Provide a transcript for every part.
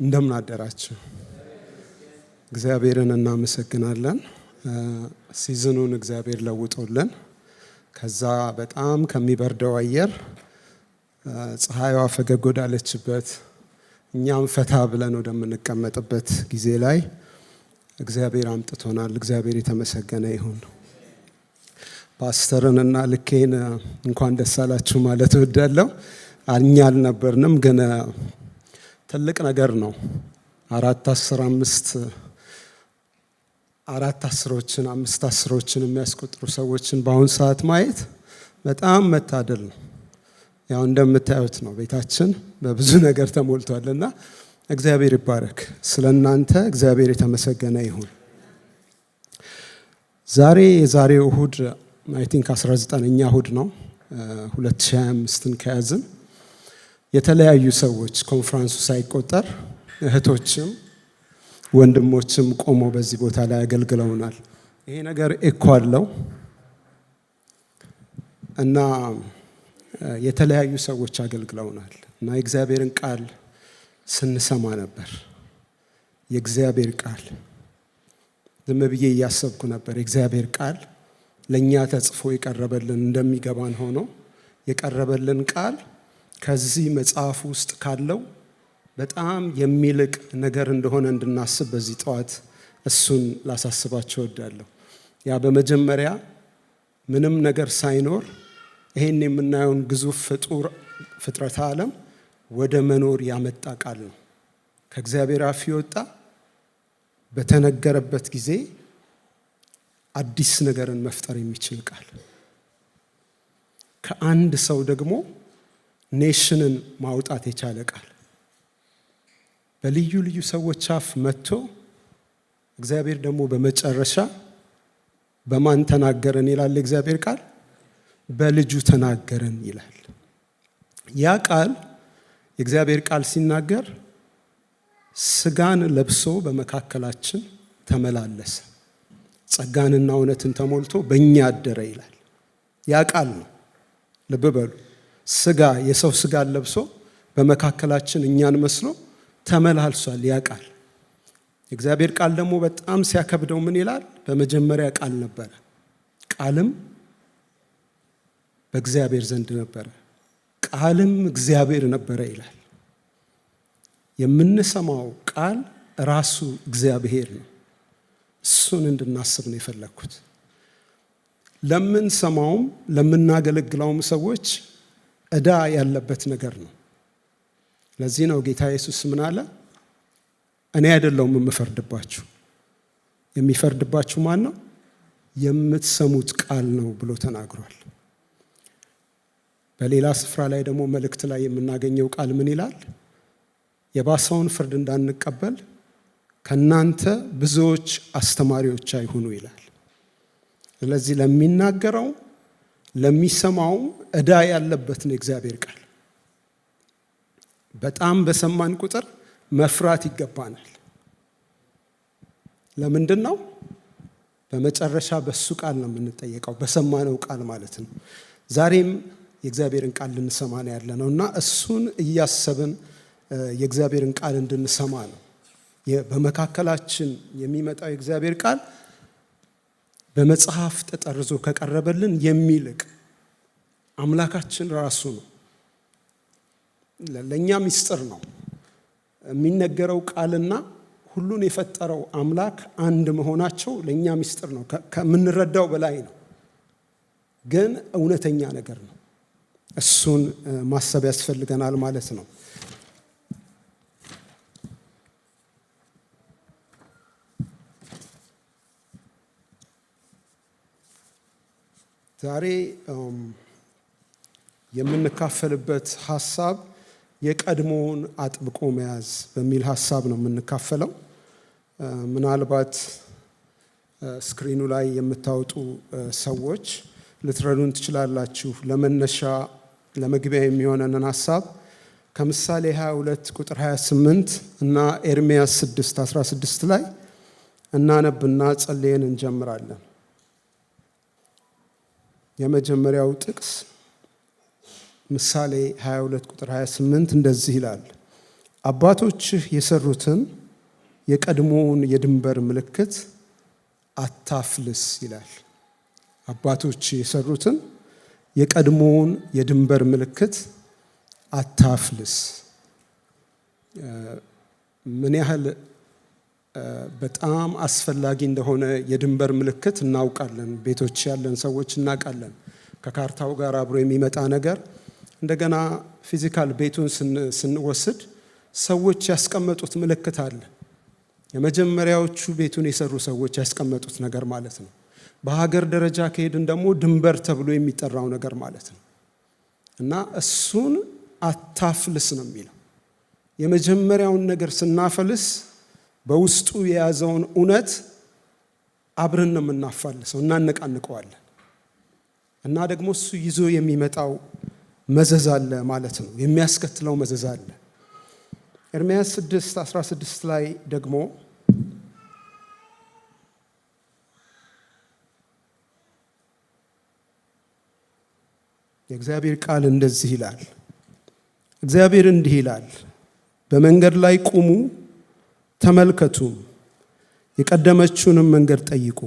እንደምን አደራችሁ። እግዚአብሔርን እናመሰግናለን። ሲዝኑን እግዚአብሔር ለውጦልን ከዛ በጣም ከሚበርደው አየር ፀሐይዋ ፈገግ ወዳለችበት እኛም ፈታ ብለን ወደምንቀመጥበት ጊዜ ላይ እግዚአብሔር አምጥቶናል። እግዚአብሔር የተመሰገነ ይሁን። ፓስተርንና ልኬን እንኳን ደስ አላችሁ ማለት እወዳለሁ። እኛ አልነበርንም፣ ግን ትልቅ ነገር ነው። 5 10ዎችን የሚያስቆጥሩ ሰዎችን በአሁን ሰዓት ማየት በጣም መታደል ነው። ያው እንደምታዩት ነው ቤታችን በብዙ ነገር ተሞልቷልና እግዚአብሔር ይባረክ። ስለናንተ እግዚአብሔር የተመሰገነ ይሁን። የዛሬው እሁድ አይ ቲንክ 19ኛ እሁድ ነው 2025ን ከያዝን። የተለያዩ ሰዎች ኮንፈረንሱ ሳይቆጠር እህቶችም ወንድሞችም ቆሞ በዚህ ቦታ ላይ አገልግለውናል። ይሄ ነገር ኤኮ አለው እና የተለያዩ ሰዎች አገልግለውናል እና የእግዚአብሔርን ቃል ስንሰማ ነበር። የእግዚአብሔር ቃል ዝም ብዬ እያሰብኩ ነበር። የእግዚአብሔር ቃል ለእኛ ተጽፎ የቀረበልን እንደሚገባን ሆኖ የቀረበልን ቃል ከዚህ መጽሐፍ ውስጥ ካለው በጣም የሚልቅ ነገር እንደሆነ እንድናስብ በዚህ ጠዋት እሱን ላሳስባችሁ እወዳለሁ። ያ በመጀመሪያ ምንም ነገር ሳይኖር ይሄን የምናየውን ግዙፍ ፍጥረተ ዓለም ወደ መኖር ያመጣ ቃል ነው። ከእግዚአብሔር አፍ የወጣ በተነገረበት ጊዜ አዲስ ነገርን መፍጠር የሚችል ቃል፣ ከአንድ ሰው ደግሞ ኔሽንን ማውጣት የቻለ ቃል በልዩ ልዩ ሰዎች አፍ መጥቶ እግዚአብሔር ደግሞ በመጨረሻ በማን ተናገረን ይላል እግዚአብሔር ቃል? በልጁ ተናገረን ይላል። ያ ቃል የእግዚአብሔር ቃል ሲናገር ስጋን ለብሶ በመካከላችን ተመላለሰ፣ ጸጋንና እውነትን ተሞልቶ በእኛ አደረ ይላል። ያ ቃል ነው። ልብ በሉ። የሰው ስጋን ለብሶ በመካከላችን እኛን መስሎ ተመላልሷል። ያ ቃል የእግዚአብሔር ቃል ደግሞ በጣም ሲያከብደው ምን ይላል? በመጀመሪያ ቃል ነበረ፣ ቃልም በእግዚአብሔር ዘንድ ነበረ፣ ቃልም እግዚአብሔር ነበረ ይላል። የምንሰማው ቃል ራሱ እግዚአብሔር ነው። እሱን እንድናስብ ነው የፈለግኩት። ለምንሰማውም ለምናገለግለውም ሰዎች ዕዳ ያለበት ነገር ነው። ለዚህ ነው ጌታ ኢየሱስ ምን አለ? እኔ አይደለሁም የምፈርድባችሁ፣ የሚፈርድባችሁ ማን ነው? የምትሰሙት ቃል ነው ብሎ ተናግሯል። በሌላ ስፍራ ላይ ደግሞ መልእክት ላይ የምናገኘው ቃል ምን ይላል? የባሰውን ፍርድ እንዳንቀበል ከእናንተ ብዙዎች አስተማሪዎች አይሁኑ ይላል። ስለዚህ ለሚናገረው ለሚሰማው ዕዳ ያለበት ነው የእግዚአብሔር ቃል። በጣም በሰማን ቁጥር መፍራት ይገባናል። ለምንድን ነው? በመጨረሻ በሱ ቃል ነው የምንጠየቀው፣ በሰማነው ቃል ማለት ነው። ዛሬም የእግዚአብሔርን ቃል ልንሰማ ነው ያለነው እና እሱን እያሰብን የእግዚአብሔርን ቃል እንድንሰማ ነው። በመካከላችን የሚመጣው የእግዚአብሔር ቃል በመጽሐፍ ተጠርዞ ከቀረበልን የሚልቅ አምላካችን ራሱ ነው። ለእኛ ምስጢር ነው የሚነገረው ቃልና ሁሉን የፈጠረው አምላክ አንድ መሆናቸው ለእኛ ምስጢር ነው። ከምንረዳው በላይ ነው፣ ግን እውነተኛ ነገር ነው። እሱን ማሰብ ያስፈልገናል ማለት ነው። ዛሬ የምንካፈልበት ሀሳብ የቀድሞውን አጥብቆ መያዝ በሚል ሀሳብ ነው የምንካፈለው። ምናልባት ስክሪኑ ላይ የምታወጡ ሰዎች ልትረዱን ትችላላችሁ። ለመነሻ ለመግቢያ የሚሆነንን ሀሳብ ከምሳሌ 22 ቁጥር 28 እና ኤርምያስ 6:16 ላይ እናነብና ጸልየን እንጀምራለን። የመጀመሪያው ጥቅስ ምሳሌ 22 ቁጥር 28 እንደዚህ ይላል። አባቶችህ የሰሩትን የቀድሞውን የድንበር ምልክት አታፍልስ ይላል። አባቶች የሰሩትን የቀድሞውን የድንበር ምልክት አታፍልስ። ምን ያህል በጣም አስፈላጊ እንደሆነ የድንበር ምልክት እናውቃለን። ቤቶች ያለን ሰዎች እናውቃለን። ከካርታው ጋር አብሮ የሚመጣ ነገር እንደገና ፊዚካል ቤቱን ስንወስድ ሰዎች ያስቀመጡት ምልክት አለ። የመጀመሪያዎቹ ቤቱን የሰሩ ሰዎች ያስቀመጡት ነገር ማለት ነው። በሀገር ደረጃ ከሄድን ደግሞ ድንበር ተብሎ የሚጠራው ነገር ማለት ነው። እና እሱን አታፍልስ ነው የሚለው። የመጀመሪያውን ነገር ስናፈልስ በውስጡ የያዘውን እውነት አብረን ነው የምናፋልሰው፣ እናነቃንቀዋለን። እና ደግሞ እሱ ይዞ የሚመጣው መዘዝ አለ ማለት ነው። የሚያስከትለው መዘዝ አለ። ኤርምያስ 6:16 ላይ ደግሞ የእግዚአብሔር ቃል እንደዚህ ይላል። እግዚአብሔር እንዲህ ይላል፣ በመንገድ ላይ ቁሙ ተመልከቱም፣ የቀደመችውንም መንገድ ጠይቁ፣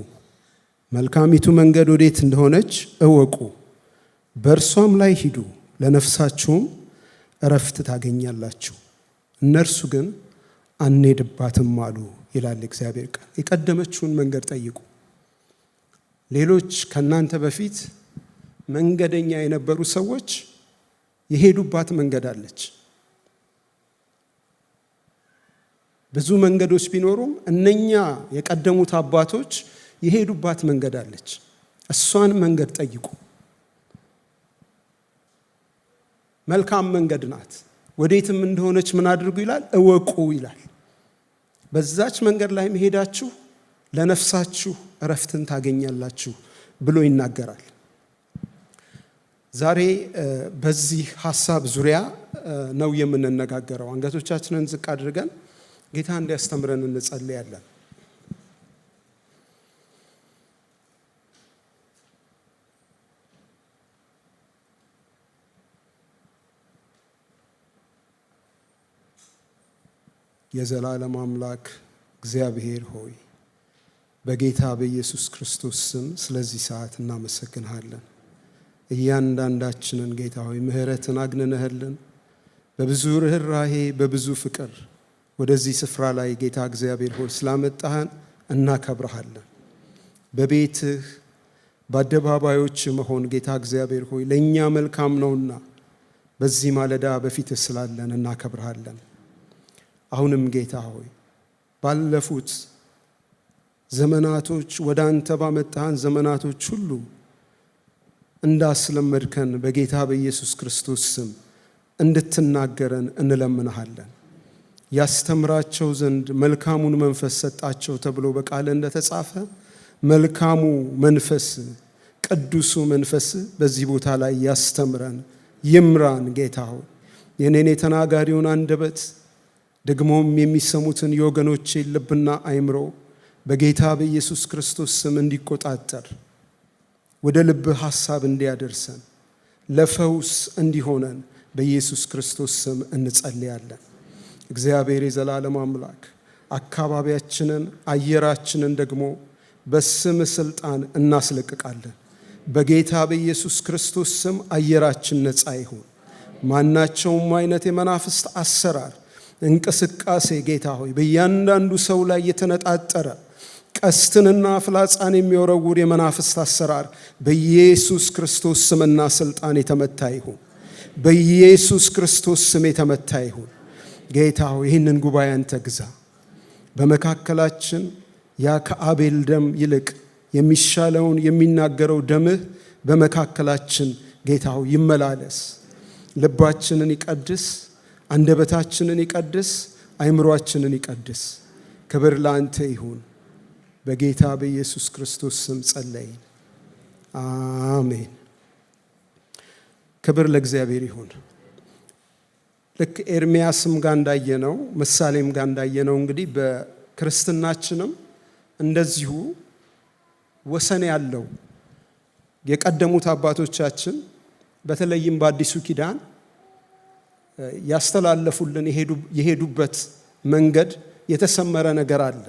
መልካሚቱ መንገድ ወዴት እንደሆነች እወቁ፣ በእርሷም ላይ ሂዱ፣ ለነፍሳችሁም እረፍት ታገኛላችሁ። እነርሱ ግን አንሄድባትም አሉ ይላል እግዚአብሔር ቃል። የቀደመችውን መንገድ ጠይቁ። ሌሎች ከእናንተ በፊት መንገደኛ የነበሩ ሰዎች የሄዱባት መንገድ አለች። ብዙ መንገዶች ቢኖሩም እነኛ የቀደሙት አባቶች የሄዱባት መንገድ አለች። እሷን መንገድ ጠይቁ። መልካም መንገድ ናት። ወዴትም እንደሆነች ምን አድርጉ ይላል? እወቁ ይላል። በዛች መንገድ ላይ መሄዳችሁ ለነፍሳችሁ እረፍትን ታገኛላችሁ ብሎ ይናገራል። ዛሬ በዚህ ሐሳብ ዙሪያ ነው የምንነጋገረው። አንገቶቻችንን ዝቅ አድርገን ጌታ እንዲያስተምረን እንጸልያለን። የዘላለም አምላክ እግዚአብሔር ሆይ በጌታ በኢየሱስ ክርስቶስ ስም ስለዚህ ሰዓት እናመሰግንሃለን። እያንዳንዳችንን ጌታ ሆይ ምሕረትን አግንነህልን በብዙ ርኅራሄ በብዙ ፍቅር ወደዚህ ስፍራ ላይ ጌታ እግዚአብሔር ሆይ ስላመጣህን እናከብረሃለን። በቤትህ በአደባባዮች መሆን ጌታ እግዚአብሔር ሆይ ለእኛ መልካም ነውና በዚህ ማለዳ በፊትህ ስላለን እናከብረሃለን። አሁንም ጌታ ሆይ ባለፉት ዘመናቶች ወደ አንተ ባመጣህን ዘመናቶች ሁሉ እንዳስለመድከን በጌታ በኢየሱስ ክርስቶስ ስም እንድትናገረን እንለምንሃለን። ያስተምራቸው ዘንድ መልካሙን መንፈስ ሰጣቸው ተብሎ በቃል እንደተጻፈ መልካሙ መንፈስ ቅዱሱ መንፈስ በዚህ ቦታ ላይ ያስተምረን ይምራን። ጌታ ሆይ የኔን የተናጋሪውን አንደበት ደግሞም የሚሰሙትን የወገኖቼን ልብና አይምሮ በጌታ በኢየሱስ ክርስቶስ ስም እንዲቆጣጠር ወደ ልብ ሐሳብ እንዲያደርሰን ለፈውስ እንዲሆነን በኢየሱስ ክርስቶስ ስም እንጸልያለን። እግዚአብሔር የዘላለም አምላክ አካባቢያችንን አየራችንን ደግሞ በስም ስልጣን እናስለቅቃለን። በጌታ በኢየሱስ ክርስቶስ ስም አየራችን ነፃ ይሁን። ማናቸውም አይነት የመናፍስት አሰራር እንቅስቃሴ ጌታ ሆይ በእያንዳንዱ ሰው ላይ የተነጣጠረ ቀስትንና ፍላጻን የሚወረውር የመናፍስት አሰራር በኢየሱስ ክርስቶስ ስምና ስልጣን የተመታ ይሁን። በኢየሱስ ክርስቶስ ስም የተመታ ይሁን። ጌታ ሆይ ይህንን ጉባኤ አንተ ግዛ። በመካከላችን ያ ከአቤል ደም ይልቅ የሚሻለውን የሚናገረው ደምህ በመካከላችን ጌታ ሆይ ይመላለስ። ልባችንን ይቀድስ፣ አንደበታችንን ይቀድስ፣ አይምሮአችንን ይቀድስ። ክብር ለአንተ ይሁን። በጌታ በኢየሱስ ክርስቶስ ስም ጸለይን፣ አሜን። ክብር ለእግዚአብሔር ይሁን። ልክ ኤርምያስም ጋር እንዳየነው ምሳሌም ጋር እንዳየነው እንግዲህ በክርስትናችንም እንደዚሁ ወሰን ያለው የቀደሙት አባቶቻችን በተለይም በአዲሱ ኪዳን ያስተላለፉልን የሄዱበት መንገድ የተሰመረ ነገር አለ።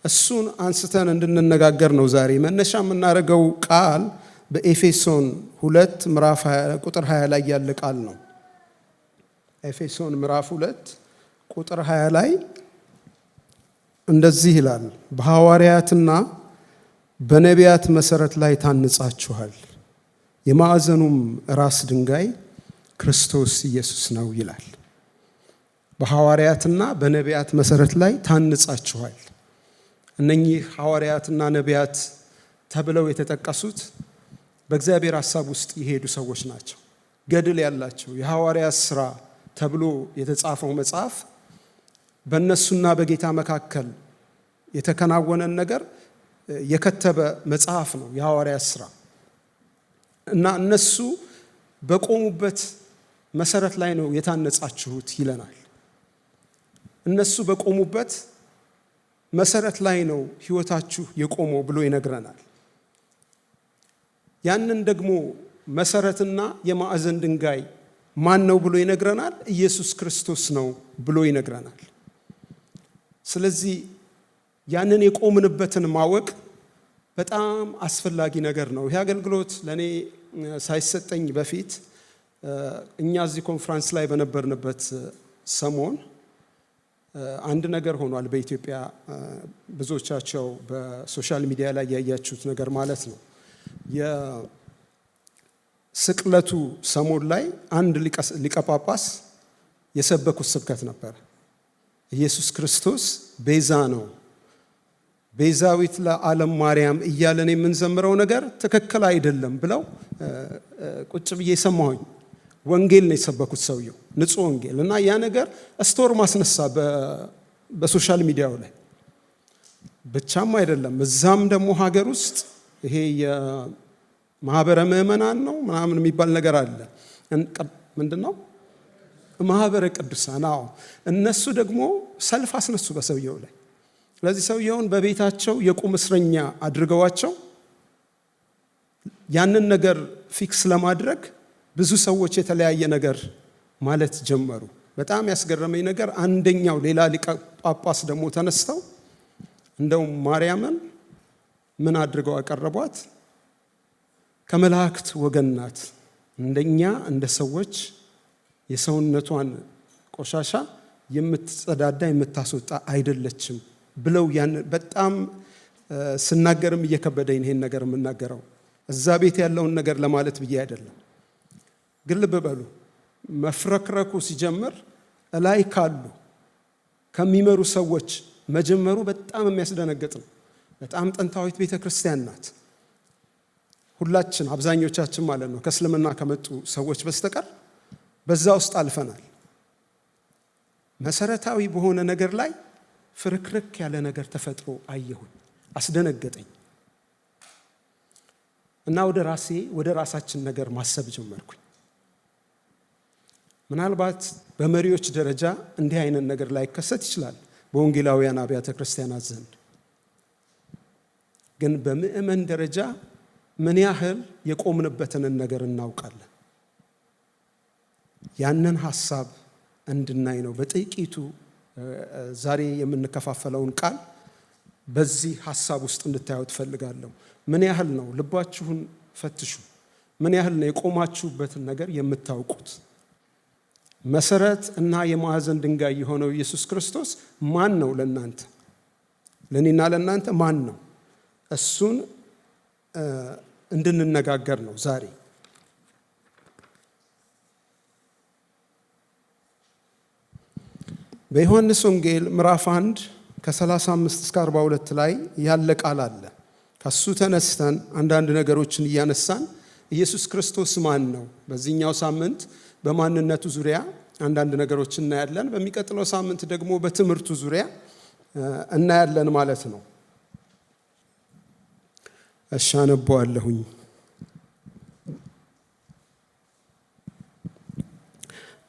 እሱን አንስተን እንድንነጋገር ነው ዛሬ መነሻ የምናደርገው። ቃል በኤፌሶን 2 ምዕራፍ 20 ቁጥር 20 ላይ ያለ ቃል ነው። ኤፌሶን ምዕራፍ 2 ቁጥር 20 ላይ እንደዚህ ይላል፣ በሐዋርያትና በነቢያት መሰረት ላይ ታንጻችኋል፣ የማዕዘኑም ራስ ድንጋይ ክርስቶስ ኢየሱስ ነው ይላል። በሐዋርያትና በነቢያት መሰረት ላይ ታንጻችኋል። እነኚህ ሐዋርያትና ነቢያት ተብለው የተጠቀሱት በእግዚአብሔር ሐሳብ ውስጥ የሄዱ ሰዎች ናቸው። ገድል ያላቸው የሐዋርያት ሥራ ተብሎ የተጻፈው መጽሐፍ በእነሱና በጌታ መካከል የተከናወነን ነገር የከተበ መጽሐፍ ነው የሐዋርያት ሥራ። እና እነሱ በቆሙበት መሰረት ላይ ነው የታነጻችሁት ይለናል። እነሱ በቆሙበት መሰረት ላይ ነው ሕይወታችሁ የቆመው ብሎ ይነግረናል። ያንን ደግሞ መሰረትና የማዕዘን ድንጋይ ማን ነው ብሎ ይነግረናል? ኢየሱስ ክርስቶስ ነው ብሎ ይነግረናል። ስለዚህ ያንን የቆምንበትን ማወቅ በጣም አስፈላጊ ነገር ነው። ይህ አገልግሎት ለእኔ ሳይሰጠኝ በፊት እኛ እዚህ ኮንፍራንስ ላይ በነበርንበት ሰሞን አንድ ነገር ሆኗል በኢትዮጵያ። ብዙዎቻቸው በሶሻል ሚዲያ ላይ ያያችሁት ነገር ማለት ነው። የስቅለቱ ሰሞን ላይ አንድ ሊቀ ጳጳስ የሰበኩት ስብከት ነበር። ኢየሱስ ክርስቶስ ቤዛ ነው፣ ቤዛዊት ለዓለም ማርያም እያለን የምንዘምረው ነገር ትክክል አይደለም ብለው ቁጭ ብዬ ሰማሁኝ። ወንጌል ነው የሰበኩት ሰውየው፣ ንጹህ ወንጌል። እና ያ ነገር ስቶር ማስነሳ በሶሻል ሚዲያው ላይ ብቻም አይደለም፣ እዛም ደግሞ ሀገር ውስጥ ይሄ የማህበረ ምዕመናን ነው ምናምን የሚባል ነገር አለ። ምንድን ነው? ማህበረ ቅዱሳን። አዎ፣ እነሱ ደግሞ ሰልፍ አስነሱ በሰውየው ላይ። ስለዚህ ሰውየውን በቤታቸው የቁም እስረኛ አድርገዋቸው ያንን ነገር ፊክስ ለማድረግ ብዙ ሰዎች የተለያየ ነገር ማለት ጀመሩ። በጣም ያስገረመኝ ነገር አንደኛው ሌላ ሊቀ ጳጳስ ደግሞ ተነስተው እንደውም ማርያምን ምን አድርገው አቀረቧት? ከመላእክት ወገን ናት፣ እንደኛ እንደ ሰዎች የሰውነቷን ቆሻሻ የምትጸዳዳ የምታስወጣ አይደለችም ብለው ያን በጣም ስናገርም እየከበደኝ ይሄን ነገር የምናገረው እዛ ቤት ያለውን ነገር ለማለት ብዬ አይደለም። ግን ልብ በሉ፣ መፍረክረኩ ሲጀምር እላይ ካሉ ከሚመሩ ሰዎች መጀመሩ በጣም የሚያስደነግጥ ነው። በጣም ጥንታዊት ቤተ ክርስቲያን ናት። ሁላችን አብዛኞቻችን ማለት ነው ከእስልምና ከመጡ ሰዎች በስተቀር በዛ ውስጥ አልፈናል። መሰረታዊ በሆነ ነገር ላይ ፍርክርክ ያለ ነገር ተፈጥሮ አየሁኝ፣ አስደነገጠኝ። እና ወደ ራሳችን ነገር ማሰብ ጀመርኩኝ። ምናልባት በመሪዎች ደረጃ እንዲህ አይነት ነገር ላይከሰት ይችላል በወንጌላውያን አብያተ ክርስቲያናት ዘንድ። ግን በምእመን ደረጃ ምን ያህል የቆምንበትን ነገር እናውቃለን? ያንን ሐሳብ እንድናይ ነው በጥቂቱ ዛሬ የምንከፋፈለውን ቃል በዚህ ሐሳብ ውስጥ እንድታዩ ትፈልጋለሁ። ምን ያህል ነው? ልባችሁን ፈትሹ። ምን ያህል ነው የቆማችሁበትን ነገር የምታውቁት? መሰረት እና የማዕዘን ድንጋይ የሆነው ኢየሱስ ክርስቶስ ማን ነው ለእናንተ? ለእኔና ለእናንተ ማን ነው? እሱን እንድንነጋገር ነው ዛሬ። በዮሐንስ ወንጌል ምዕራፍ 1 ከ35 እስከ 42 ላይ ያለ ቃል አለ። ከሱ ተነስተን አንዳንድ ነገሮችን እያነሳን ኢየሱስ ክርስቶስ ማን ነው? በዚህኛው ሳምንት በማንነቱ ዙሪያ አንዳንድ ነገሮችን እናያለን። በሚቀጥለው ሳምንት ደግሞ በትምህርቱ ዙሪያ እናያለን ማለት ነው። እሺ፣ አነበዋለሁኝ።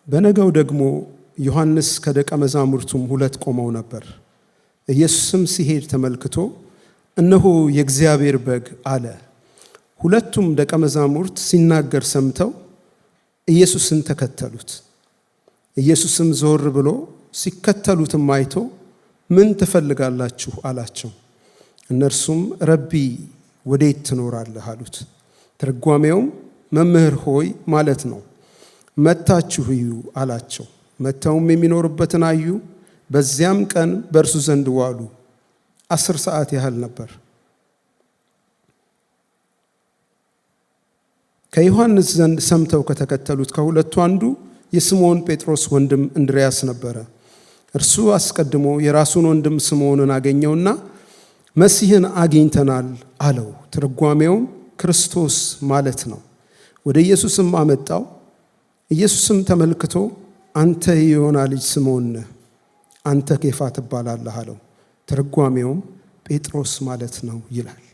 በነገው ደግሞ ዮሐንስ ከደቀ መዛሙርቱም 2 ቆመው ነበር። ኢየሱስም ሲሄድ ተመልክቶ እነሆ የእግዚአብሔር በግ አለ። ሁለቱም ደቀ መዛሙርት ሲናገር ሰምተው ኢየሱስን ተከተሉት። ኢየሱስም ዞር ብሎ ሲከተሉትም አይቶ ምን ትፈልጋላችሁ አላቸው። እነርሱም ረቢ ወዴት ትኖራለህ አሉት። ትርጓሜውም መምህር ሆይ ማለት ነው። መጥታችሁ እዩ አላቸው። መጥተውም የሚኖርበትን አዩ። በዚያም ቀን በእርሱ ዘንድ ዋሉ። 10 ሰዓት ያህል ነበር። ከዮሐንስ ዘንድ ሰምተው ከተከተሉት ከሁለቱ አንዱ የስምዖን ጴጥሮስ ወንድም እንድርያስ ነበረ። እርሱ አስቀድሞ የራሱን ወንድም ስምዖንን አገኘውና መሲህን አግኝተናል አለው። ትርጓሜውም ክርስቶስ ማለት ነው። ወደ ኢየሱስም አመጣው። ኢየሱስም ተመልክቶ አንተ የዮና ልጅ ስምዖን ነህ፣ አንተ ኬፋ ትባላለህ አለው። ትርጓሜውም ጴጥሮስ ማለት ነው ይላል።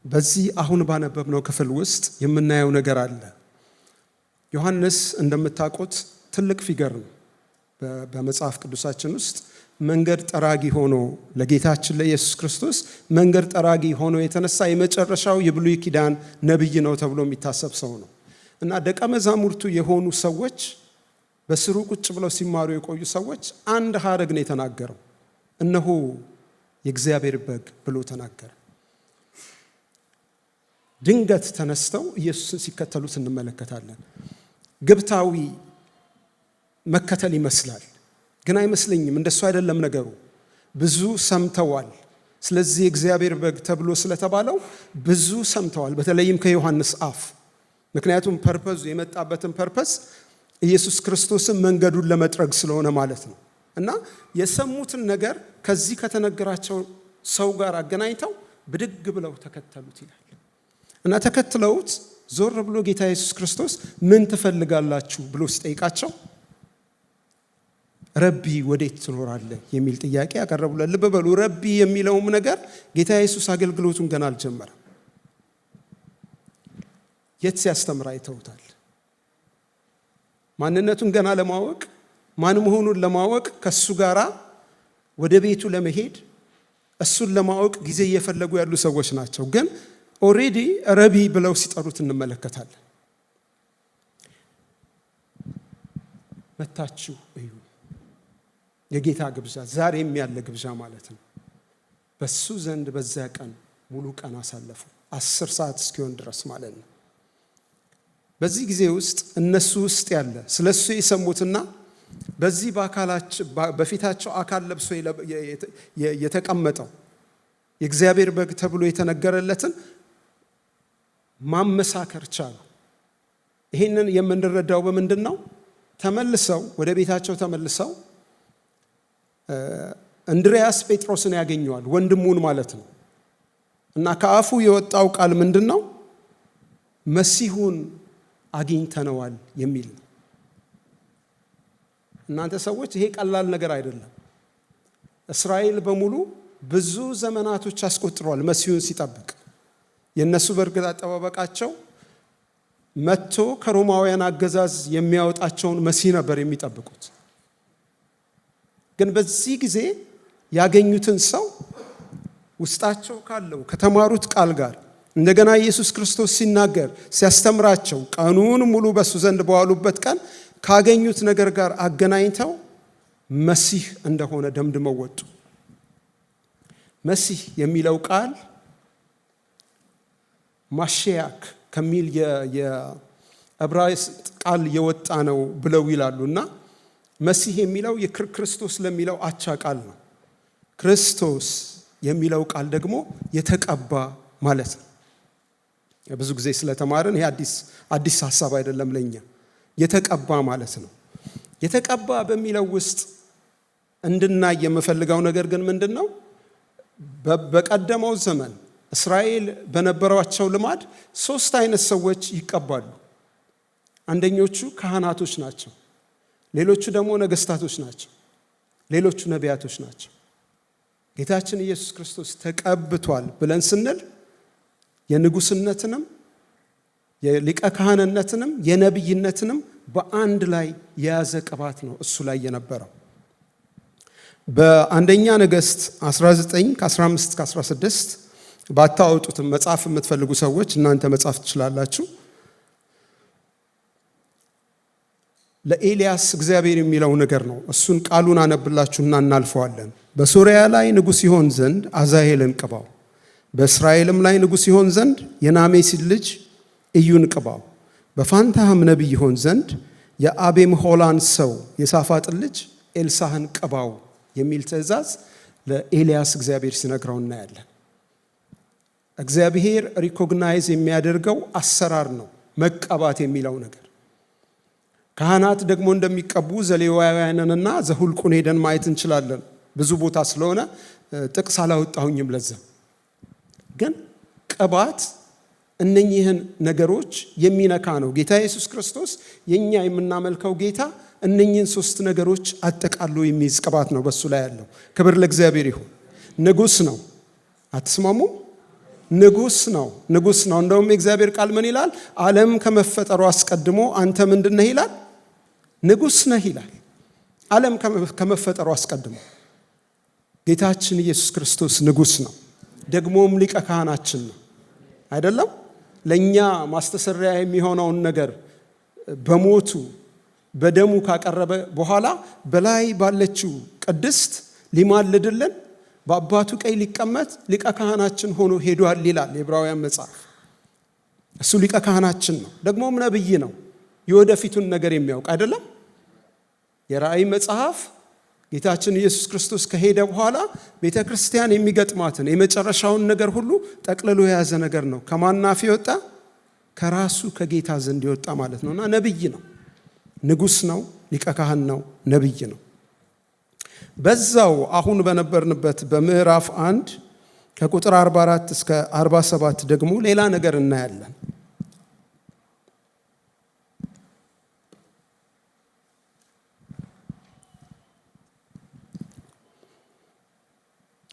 በዚህ አሁን ባነበብነው ክፍል ውስጥ የምናየው ነገር አለ። ዮሐንስ እንደምታውቁት ትልቅ ፊገር ነው። በመጽሐፍ ቅዱሳችን ውስጥ መንገድ ጠራጊ ሆኖ ለጌታችን ለኢየሱስ ክርስቶስ መንገድ ጠራጊ ሆኖ የተነሳ የመጨረሻው የብሉይ ኪዳን ነቢይ ነው ተብሎ የሚታሰብ ሰው ነው እና ደቀ መዛሙርቱ የሆኑ ሰዎች በስሩ ቁጭ ብለው ሲማሩ የቆዩ ሰዎች አንድ ሐረግ ነው የተናገረው። እነሆ የእግዚአብሔር በግ ብሎ ተናገረ። ድንገት ተነስተው ኢየሱስን ሲከተሉት እንመለከታለን። ግብታዊ መከተል ይመስላል፣ ግን አይመስለኝም። እንደሱ አይደለም ነገሩ። ብዙ ሰምተዋል። ስለዚህ የእግዚአብሔር በግ ተብሎ ስለተባለው ብዙ ሰምተዋል፣ በተለይም ከዮሐንስ አፍ። ምክንያቱም ፐርፐዙ የመጣበትን ፐርፐስ ኢየሱስ ክርስቶስን መንገዱን ለመጥረግ ስለሆነ ማለት ነው። እና የሰሙትን ነገር ከዚህ ከተነገራቸው ሰው ጋር አገናኝተው ብድግ ብለው ተከተሉት ይላል። እና ተከትለውት ዞር ብሎ ጌታ ኢየሱስ ክርስቶስ ምን ትፈልጋላችሁ ብሎ ሲጠይቃቸው ረቢ ወዴት ትኖራለህ የሚል ጥያቄ ያቀረቡለት። ልብ በሉ፣ ረቢ የሚለውም ነገር ጌታ ኢየሱስ አገልግሎቱን ገና አልጀመረም። የት ሲያስተምር አይተውታል። ማንነቱን ገና ለማወቅ ማን መሆኑን ለማወቅ ከሱ ጋራ ወደ ቤቱ ለመሄድ እሱን ለማወቅ ጊዜ እየፈለጉ ያሉ ሰዎች ናቸው። ግን ኦሬዲ ረቢ ብለው ሲጠሩት እንመለከታለን። መታችሁ እዩ። የጌታ ግብዣ ዛሬም ያለ ግብዣ ማለት ነው። በሱ ዘንድ በዚያ ቀን ሙሉ ቀን አሳለፉ፣ 10 ሰዓት እስኪሆን ድረስ ማለት ነው። በዚህ ጊዜ ውስጥ እነሱ ውስጥ ያለ ስለሱ የሰሙትና በዚህ በፊታቸው አካል ለብሶ የተቀመጠው የእግዚአብሔር በግ ተብሎ የተነገረለትን ማመሳከር ቻሉ። ይህንን የምንረዳው በምንድን ነው? ተመልሰው ወደ ቤታቸው ተመልሰው እንድርያስ ጴጥሮስን ያገኘዋል፣ ወንድሙን ማለት ነው። እና ከአፉ የወጣው ቃል ምንድን ነው? መሲሁን አግኝተነዋል የሚል ነው። እናንተ ሰዎች ይሄ ቀላል ነገር አይደለም። እስራኤል በሙሉ ብዙ ዘመናቶች አስቆጥሯል መሲሁን ሲጠብቅ። የነሱ በእርግጥ አጠባበቃቸው መጥቶ ከሮማውያን አገዛዝ የሚያወጣቸውን መሲህ ነበር የሚጠብቁት። ግን በዚህ ጊዜ ያገኙትን ሰው ውስጣቸው ካለው ከተማሩት ቃል ጋር እንደገና ኢየሱስ ክርስቶስ ሲናገር ሲያስተምራቸው ቀኑን ሙሉ በሱ ዘንድ በዋሉበት ቀን ካገኙት ነገር ጋር አገናኝተው መሲህ እንደሆነ ደምድመው ወጡ። መሲህ የሚለው ቃል ማሺያክ ከሚል የዕብራይስጥ ቃል የወጣ ነው ብለው ይላሉ። እና መሲህ የሚለው የክርስቶስ ለሚለው አቻ ቃል ነው። ክርስቶስ የሚለው ቃል ደግሞ የተቀባ ማለት ነው። ብዙ ጊዜ ስለተማርን ይሄ አዲስ ሐሳብ አይደለም ለኛ። የተቀባ ማለት ነው። የተቀባ በሚለው ውስጥ እንድናይ የምፈልገው ነገር ግን ምንድን ነው? በቀደመው ዘመን እስራኤል በነበራቸው ልማድ 3 አይነት ሰዎች ይቀባሉ። አንደኞቹ ካህናቶች ናቸው፣ ሌሎቹ ደግሞ ነገስታቶች ናቸው፣ ሌሎቹ ነቢያቶች ናቸው። ጌታችን ኢየሱስ ክርስቶስ ተቀብቷል ብለን ስንል የንጉስነትንም የሊቀ ካህንነትንም የነብይነትንም በአንድ ላይ የያዘ ቅባት ነው እሱ ላይ የነበረው። በአንደኛ ነገሥት 19 ከ15 ከ16 ባታወጡትም መጽሐፍ የምትፈልጉ ሰዎች እናንተ መጽሐፍ ትችላላችሁ። ለኤልያስ እግዚአብሔር የሚለው ነገር ነው። እሱን ቃሉን አነብላችሁና እናልፈዋለን። በሶርያ ላይ ንጉሥ ይሆን ዘንድ አዛሄልን ቅባው፣ በእስራኤልም ላይ ንጉሥ ይሆን ዘንድ የናሜሲን ልጅ ኢዩን ቅባው፣ በፋንታህም ነቢይ ይሆን ዘንድ የአቤምሖላን ሰው የሳፋጥን ልጅ ኤልሳህን ቅባው የሚል ትእዛዝ ለኤልያስ እግዚአብሔር ሲነግረው እናያለን። እግዚአብሔር ሪኮግናይዝ የሚያደርገው አሰራር ነው መቀባት የሚለው ነገር። ካህናት ደግሞ እንደሚቀቡ ዘሌዋውያንንና ዘሁልቁን ሄደን ማየት እንችላለን። ብዙ ቦታ ስለሆነ ጥቅስ አላወጣሁኝም። ለዛ ግን ቅባት እነኚህን ነገሮች የሚነካ ነው። ጌታ ኢየሱስ ክርስቶስ የኛ የምናመልከው ጌታ እነኚህን 3 ነገሮች አጠቃሎ የሚይዝ ቅባት ነው በሱ ላይ ያለው። ክብር ለእግዚአብሔር ይሁን። ንጉሥ ነው። አትስማሙ? ንጉሥ ነው። ንጉሥ ነው። እንደውም የእግዚአብሔር ቃል ምን ይላል? ዓለም ከመፈጠሩ አስቀድሞ አንተ ምንድነህ ይላል? ንጉሥ ነህ ይላል። ዓለም ከመፈጠሩ አስቀድሞ ጌታችን ኢየሱስ ክርስቶስ ንጉሥ ነው። ደግሞም ሊቀ ካህናችን ነው። አይደለም? ለኛ ማስተሰሪያ የሚሆነውን ነገር በሞቱ በደሙ ካቀረበ በኋላ በላይ ባለችው ቅድስት ሊማልድልን በአባቱ ቀኝ ሊቀመጥ ሊቀ ካህናችን ሆኖ ሄዷል ይላል የዕብራውያን መጽሐፍ። እሱ ሊቀ ካህናችን ነው። ደግሞም ነብይ ነው። የወደፊቱን ነገር የሚያውቅ አይደለም? የራእይ መጽሐፍ ጌታችን ኢየሱስ ክርስቶስ ከሄደ በኋላ ቤተ ክርስቲያን የሚገጥማትን የመጨረሻውን ነገር ሁሉ ጠቅልሎ የያዘ ነገር ነው። ከማን አፍ የወጣ? ከራሱ ከጌታ ዘንድ የወጣ ማለት ነውና ነብይ ነው። ንጉሥ ነው። ሊቀ ካህን ነው። ነብይ ነው። በዛው አሁን በነበርንበት በምዕራፍ 1 ከቁጥር 44 እስከ 47 ደግሞ ሌላ ነገር እናያለን።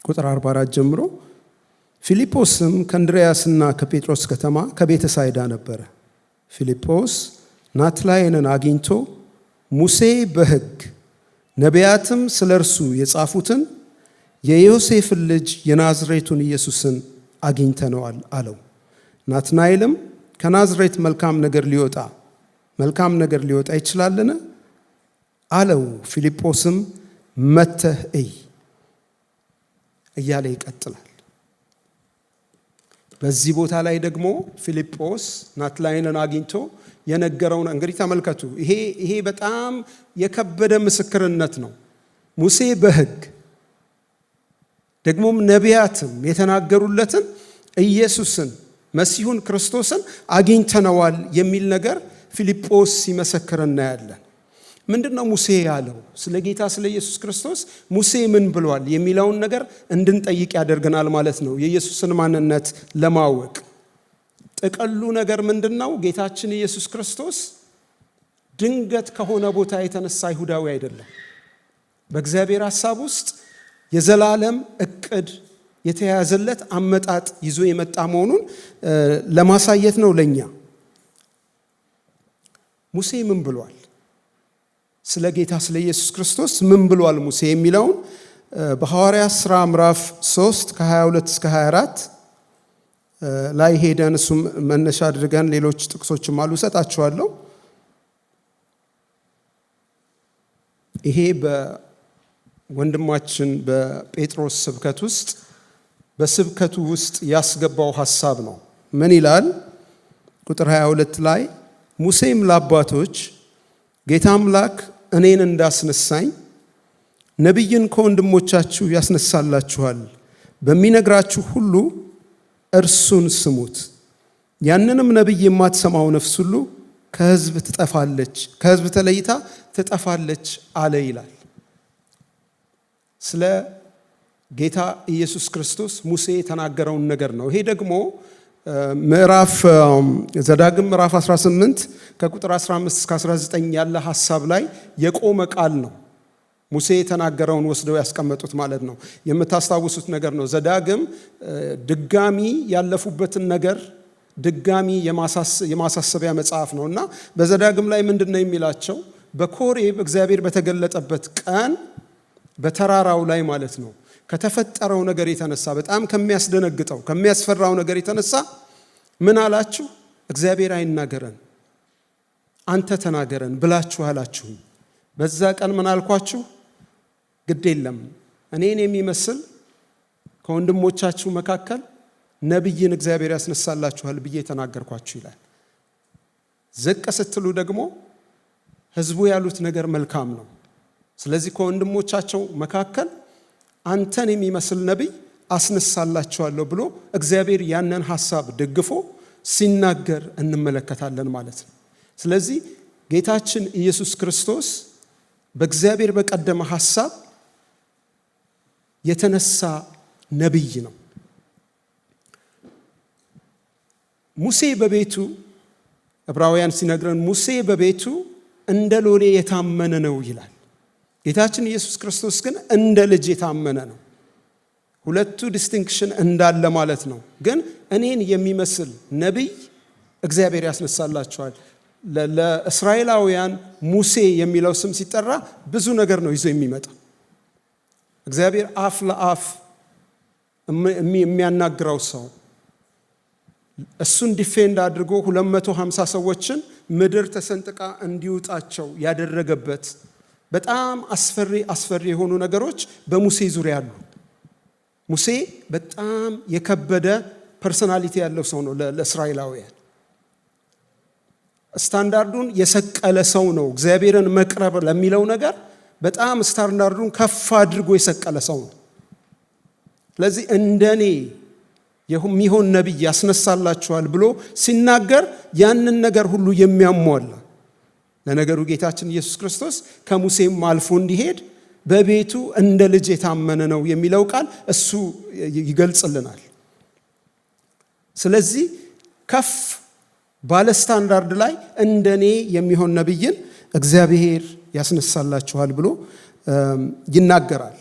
ቁጥር 44 ጀምሮ ፊልጶስም ከእንድርያስና ከጴጥሮስ ከተማ ከቤተ ሳይዳ ነበረ። ፊልጶስ ናትናኤልን አግኝቶ ሙሴ በሕግ ነቢያትም ስለ እርሱ የጻፉትን የዮሴፍን ልጅ የናዝሬቱን ኢየሱስን አግኝተነዋል አለው። ናትናኤልም ከናዝሬት መልካም ነገር ሊወጣ ይችላልን አለው። ፊልጶስም መጥተህ እይ እያለ ይቀጥላል። በዚህ ቦታ ላይ ደግሞ ፊልጶስ ናትናኤልን አግኝቶ የነገረው እንግዲህ ተመልከቱ። ይሄ በጣም የከበደ ምስክርነት ነው። ሙሴ በሕግ ደግሞም ነቢያትም የተናገሩለትን ኢየሱስን መሲሁን ክርስቶስን አግኝተነዋል የሚል ነገር ፊልጶስ ሲመሰክር እናያለን። ምንድነው ሙሴ ያለው? ስለ ጌታ ስለ ኢየሱስ ክርስቶስ ሙሴ ምን ብሏል የሚለውን ነገር እንድንጠይቅ ያደርገናል ማለት ነው። የኢየሱስን ማንነት ለማወቅ ጥቅሉ ነገር ምንድነው? ጌታችን ኢየሱስ ክርስቶስ ድንገት ከሆነ ቦታ የተነሳ አይሁዳዊ አይደለም። በእግዚአብሔር ሐሳብ ውስጥ የዘላለም እቅድ የተያዘለት አመጣጥ ይዞ የመጣ መሆኑን ለማሳየት ነው ለኛ። ሙሴ ምን ብሏል? ስለ ጌታ ስለ ኢየሱስ ክርስቶስ ምን ብሏል ሙሴ የሚለውን በሐዋርያት ሥራ ምዕራፍ 3 ከ22 እስከ 24 ላይ ሄደን እሱም መነሻ አድርገን ሌሎች ጥቅሶችም አሉ እሰጣችኋለሁ። ይሄ በወንድማችን በጴጥሮስ ስብከት ውስጥ በስብከቱ ውስጥ ያስገባው ሐሳብ ነው። ምን ይላል? ቁጥር 22 ላይ ሙሴም ለአባቶች ጌታ አምላክ እኔን እንዳስነሳኝ ነቢይን ከወንድሞቻችሁ ያስነሳላችኋል፣ በሚነግራችሁ ሁሉ እርሱን ስሙት። ያንንም ነቢይ የማትሰማው ነፍስ ሁሉ ከሕዝብ ተለይታ ትጠፋለች አለ ይላል። ስለ ጌታ ኢየሱስ ክርስቶስ ሙሴ የተናገረውን ነገር ነው። ይሄ ደግሞ ዘዳግም ምዕራፍ 18 ከቁጥር 15 እስከ 19 ያለ ሐሳብ ላይ የቆመ ቃል ነው። ሙሴ የተናገረውን ወስደው ያስቀመጡት ማለት ነው። የምታስታውሱት ነገር ነው። ዘዳግም ድጋሚ ያለፉበትን ነገር ድጋሚ የማሳሰቢያ መጽሐፍ ነው እና በዘዳግም ላይ ምንድነው የሚላቸው? በኮሬብ እግዚአብሔር በተገለጠበት ቀን በተራራው ላይ ማለት ነው ከተፈጠረው ነገር የተነሳ በጣም ከሚያስደነግጠው ከሚያስፈራው ነገር የተነሳ ምን አላችሁ? እግዚአብሔር አይናገረን አንተ ተናገረን ብላችሁ አላችሁ። በዛ ቀን ምን አልኳችሁ? ግድ የለም እኔን የሚመስል ከወንድሞቻችሁ መካከል ነቢይን እግዚአብሔር ያስነሳላችኋል ብዬ ተናገርኳችሁ ይላል። ዝቅ ስትሉ ደግሞ ሕዝቡ ያሉት ነገር መልካም ነው። ስለዚህ ከወንድሞቻቸው መካከል አንተን የሚመስል ነቢይ አስነሳላችኋለሁ ብሎ እግዚአብሔር ያንን ሐሳብ ደግፎ ሲናገር እንመለከታለን ማለት ነው። ስለዚህ ጌታችን ኢየሱስ ክርስቶስ በእግዚአብሔር በቀደመ ሐሳብ የተነሳ ነቢይ ነው። ሙሴ በቤቱ ዕብራውያን ሲነግረን ሙሴ በቤቱ እንደ ሎሌ የታመነ ነው ይላል። ጌታችን ኢየሱስ ክርስቶስ ግን እንደ ልጅ የታመነ ነው። ሁለቱ ዲስቲንክሽን እንዳለ ማለት ነው። ግን እኔን የሚመስል ነቢይ እግዚአብሔር ያስነሳላቸዋል። ለእስራኤላውያን ሙሴ የሚለው ስም ሲጠራ ብዙ ነገር ነው ይዞ የሚመጣ። እግዚአብሔር አፍ ለአፍ የሚያናግረው ሰው፣ እሱን ዲፌንድ አድርጎ 250 ሰዎችን ምድር ተሰንጥቃ እንዲውጣቸው ያደረገበት በጣም አስፈሪ የሆኑ ነገሮች በሙሴ ዙሪያ አሉ። ሙሴ በጣም የከበደ ፐርሶናሊቲ ያለው ሰው ነው። ለእስራኤላውያን ስታንዳርዱን የሰቀለ ሰው ነው። እግዚአብሔርን መቅረብ ለሚለው ነገር በጣም ስታንዳርዱን ከፍ አድርጎ የሰቀለ ሰው ነው። ስለዚህ እንደኔ የሚሆን ነቢይ ያስነሳላችኋል ብሎ ሲናገር ያንን ነገር ሁሉ የሚያሟላ ለነገሩ ጌታችን ኢየሱስ ክርስቶስ ከሙሴም አልፎ እንዲሄድ በቤቱ እንደ ልጅ የታመነ ነው የሚለው ቃል እሱ ይገልጽልናል። ስለዚህ ከፍ ባለ ስታንዳርድ ላይ እንደኔ የሚሆን ነቢይን እግዚአብሔር ያስነሳላችኋል ብሎ ይናገራል።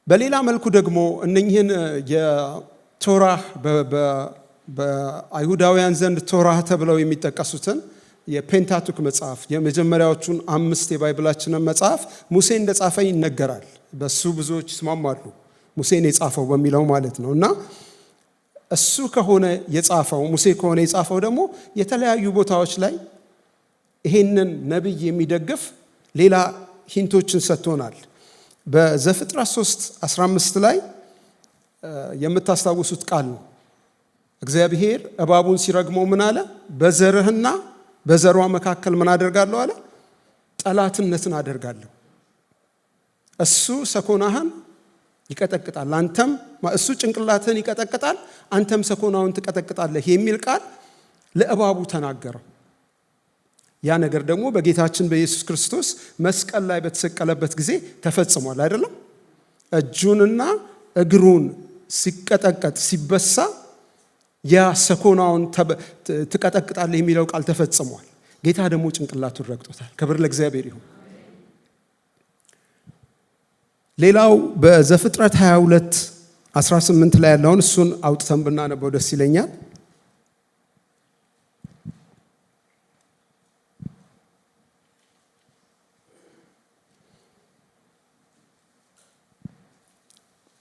በሌላ መልኩ ደግሞ እነኚህን የቶራህ በአይሁዳውያን ዘንድ ቶራህ ተብለው የሚጠቀሱትን የፔንታቱክ መጽሐፍ የመጀመሪያዎቹን 5 የባይብላችንን መጽሐፍ ሙሴ እንደጻፈ ይነገራል። በሱ ብዙዎች ይስማማሉ፣ ሙሴን የጻፈው በሚለው ማለት ነው። እና እሱ ከሆነ የጻፈው ሙሴ ከሆነ የጻፈው ደግሞ የተለያዩ ቦታዎች ላይ ይሄንን ነቢይ የሚደግፍ ሌላ ሂንቶችን ሰጥቶናል። በዘፍጥረት 3:15 ላይ የምታስታውሱት ቃል ነው። እግዚአብሔር እባቡን ሲረግመው ምን አለ? በዘርህና በዘሯ መካከል ምን አደርጋለሁ አለ? ጠላትነትን አደርጋለሁ። እሱ ሰኮናህን ይቀጠቅጣል፣ አንተም እሱ ጭንቅላትህን ይቀጠቅጣል፣ አንተም ሰኮናውን ትቀጠቅጣለህ የሚል ቃል ለእባቡ ተናገረው። ያ ነገር ደግሞ በጌታችን በኢየሱስ ክርስቶስ መስቀል ላይ በተሰቀለበት ጊዜ ተፈጽሟል አይደለም? እጁንና እግሩን ሲቀጠቀጥ ሲበሳ ያ ሰኮናውን ትቀጠቅጣለህ የሚለው ቃል ተፈጽሟል። ጌታ ደግሞ ጭንቅላቱን ረግጦታል። ክብር ለእግዚአብሔር ይሁን። ሌላው በዘፍጥረት 22:18 ላይ ያለውን እሱን አውጥተን ብናነበው ደስ ይለኛል።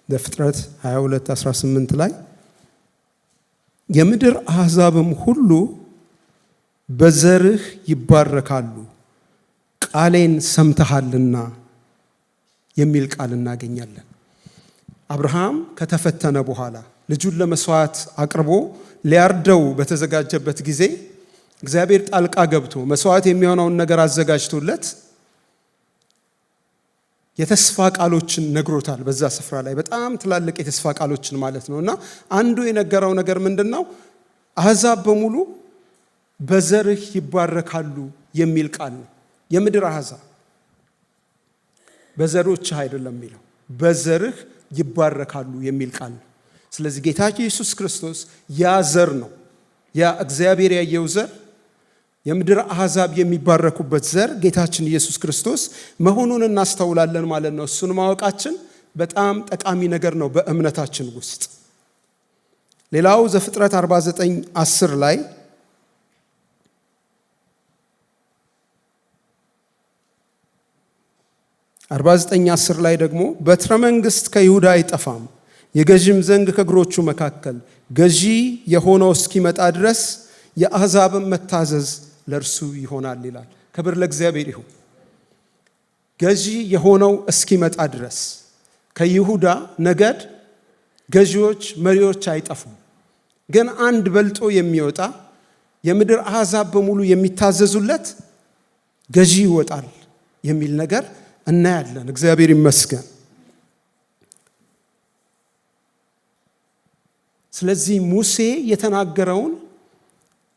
ዘፍጥረት 22:18 ላይ የምድር አሕዛብም ሁሉ በዘርህ ይባረካሉ ቃሌን ሰምተሃልና የሚል ቃል እናገኛለን። አብርሃም ከተፈተነ በኋላ ልጁን ለመስዋዕት አቅርቦ ሊያርደው በተዘጋጀበት ጊዜ እግዚአብሔር ጣልቃ ገብቶ መስዋዕት የሚሆነውን ነገር አዘጋጅቶለት የተስፋ ቃሎችን ነግሮታል። በዛ ስፍራ ላይ በጣም ትላልቅ የተስፋ ቃሎችን ማለት ነው። እና አንዱ የነገረው ነገር ምንድነው? አሕዛብ በሙሉ በዘርህ ይባረካሉ የሚል ቃል ነው። የምድር አሕዛብ በዘሮችህ አይደለም የሚለው፣ በዘርህ ይባረካሉ የሚል ቃል ነው። ስለዚህ ጌታ ኢየሱስ ክርስቶስ ያ ዘር ነው። ያ እግዚአብሔር ያየው ዘር፣ የምድር አሕዛብ የሚባረኩበት ዘር ጌታችን ኢየሱስ ክርስቶስ መሆኑን እናስተውላለን ማለት ነው። እሱን ማወቃችን በጣም ጠቃሚ ነገር ነው በእምነታችን ውስጥ። ሌላው ዘፍጥረት 49:10 ላይ ላይ ደግሞ በትረ መንግሥት ከይሁዳ አይጠፋም፣ የገዥም ዘንግ ከእግሮቹ መካከል ገዢ የሆነው እስኪመጣ ድረስ የአሕዛብን መታዘዝ ለእርሱ ይሆናል ይላል። ክብር ለእግዚአብሔር ይሁን። ገዢ የሆነው እስኪመጣ ድረስ ከይሁዳ ነገድ ገዢዎች፣ መሪዎች አይጠፉም። ግን አንድ በልጦ የሚወጣ የምድር አሕዛብ በሙሉ የሚታዘዙለት ገዢ ይወጣል የሚል ነገር እናያለን። እግዚአብሔር ይመስገን። ስለዚህ ሙሴ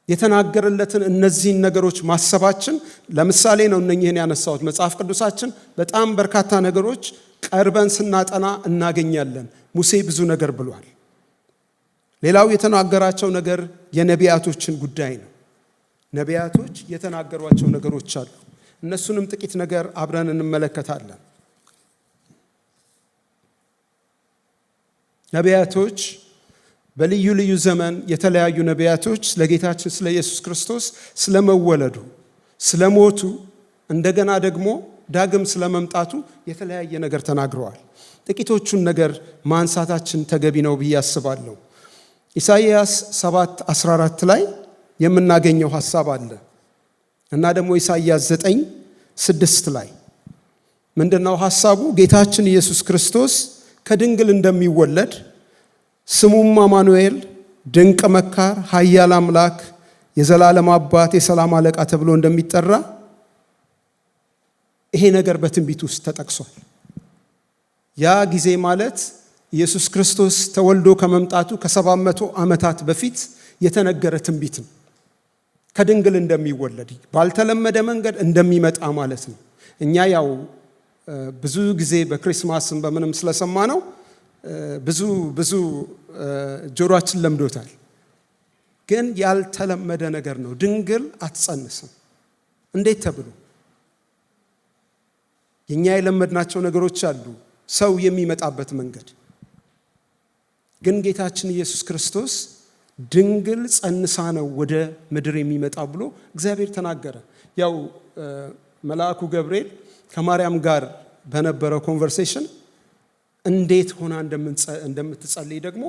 የተናገረለትን እነዚህን ነገሮች ማሰባችን ለምሳሌ ነው። እነኚህን ያነሳሁት መጽሐፍ ቅዱሳችን በጣም በርካታ ነገሮች ቀርበን ስናጠና እናገኛለን። ሙሴ ብዙ ነገር ብሏል። ሌላው የተናገራቸው ነገር የነቢያቶችን ጉዳይ ነው። ነቢያቶች የተናገሯቸው ነገሮች አሉ። እነሱንም ጥቂት ነገር አብረን እንመለከታለን። ነቢያቶች በልዩ ልዩ ዘመን የተለያዩ ነቢያቶች ለጌታችን ስለ ኢየሱስ ክርስቶስ ስለመወለዱ፣ ስለሞቱ፣ እንደገና ደግሞ ዳግም ስለመምጣቱ የተለያየ ነገር ተናግረዋል። ጥቂቶቹን ነገር ማንሳታችን ተገቢ ነው ብዬ አስባለሁ። ኢሳይያስ 7:14 ላይ የምናገኘው ሐሳብ አለ እና ደግሞ ኢሳይያስ 9:6 ላይ ምንድነው ሐሳቡ? ጌታችን ኢየሱስ ክርስቶስ ከድንግል እንደሚወለድ ስሙም አማኑኤል ድንቅ መካር፣ ኃያል አምላክ፣ የዘላለም አባት፣ የሰላም አለቃ ተብሎ እንደሚጠራ ይሄ ነገር በትንቢት ውስጥ ተጠቅሷል። ያ ጊዜ ማለት ኢየሱስ ክርስቶስ ተወልዶ ከመምጣቱ ከ700 ዓመታት በፊት የተነገረ ትንቢት ነው። ከድንግል እንደሚወለድ ባልተለመደ መንገድ እንደሚመጣ ማለት ነው። እኛ ያው ብዙ ጊዜ በክሪስማስም በምንም ስለሰማ ነው ብዙ ጆሮአችን ለምዶታል። ግን ያልተለመደ ነገር ነው። ድንግል አትጸንስም። እንዴት ተብሎ? የኛ የለመድናቸው ነገሮች አሉ፣ ሰው የሚመጣበት መንገድ። ግን ጌታችን ኢየሱስ ክርስቶስ ድንግል ጸንሳ ነው ወደ ምድር የሚመጣ ብሎ እግዚአብሔር ተናገረ። ያው መልአኩ ገብርኤል ከማርያም ጋር በነበረው ኮንቨርሴሽን እንዴት ሆና እንደምትጸልይ ደግሞ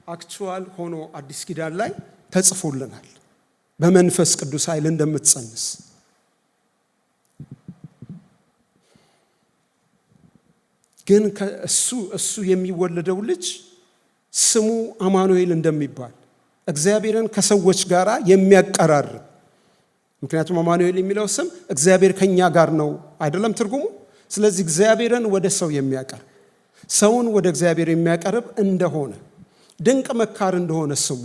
አክቹዋል ሆኖ አዲስ ኪዳን ላይ ተጽፎልናል። በመንፈስ ቅዱስ ኃይል እንደምትጸንስ ግን እሱ የሚወለደው ልጅ ስሙ አማኑኤል እንደሚባል እግዚአብሔርን ከሰዎች ጋር የሚያቀራርብ። ምክንያቱም አማኑኤል የሚለው ስም እግዚአብሔር ከኛ ጋር ነው አይደለም ትርጉሙ። ስለዚህ እግዚአብሔርን ወደ ሰው የሚያቀርብ፣ ሰውን ወደ እግዚአብሔር የሚያቀርብ እንደሆነ፣ ድንቅ መካር እንደሆነ፣ ስሙ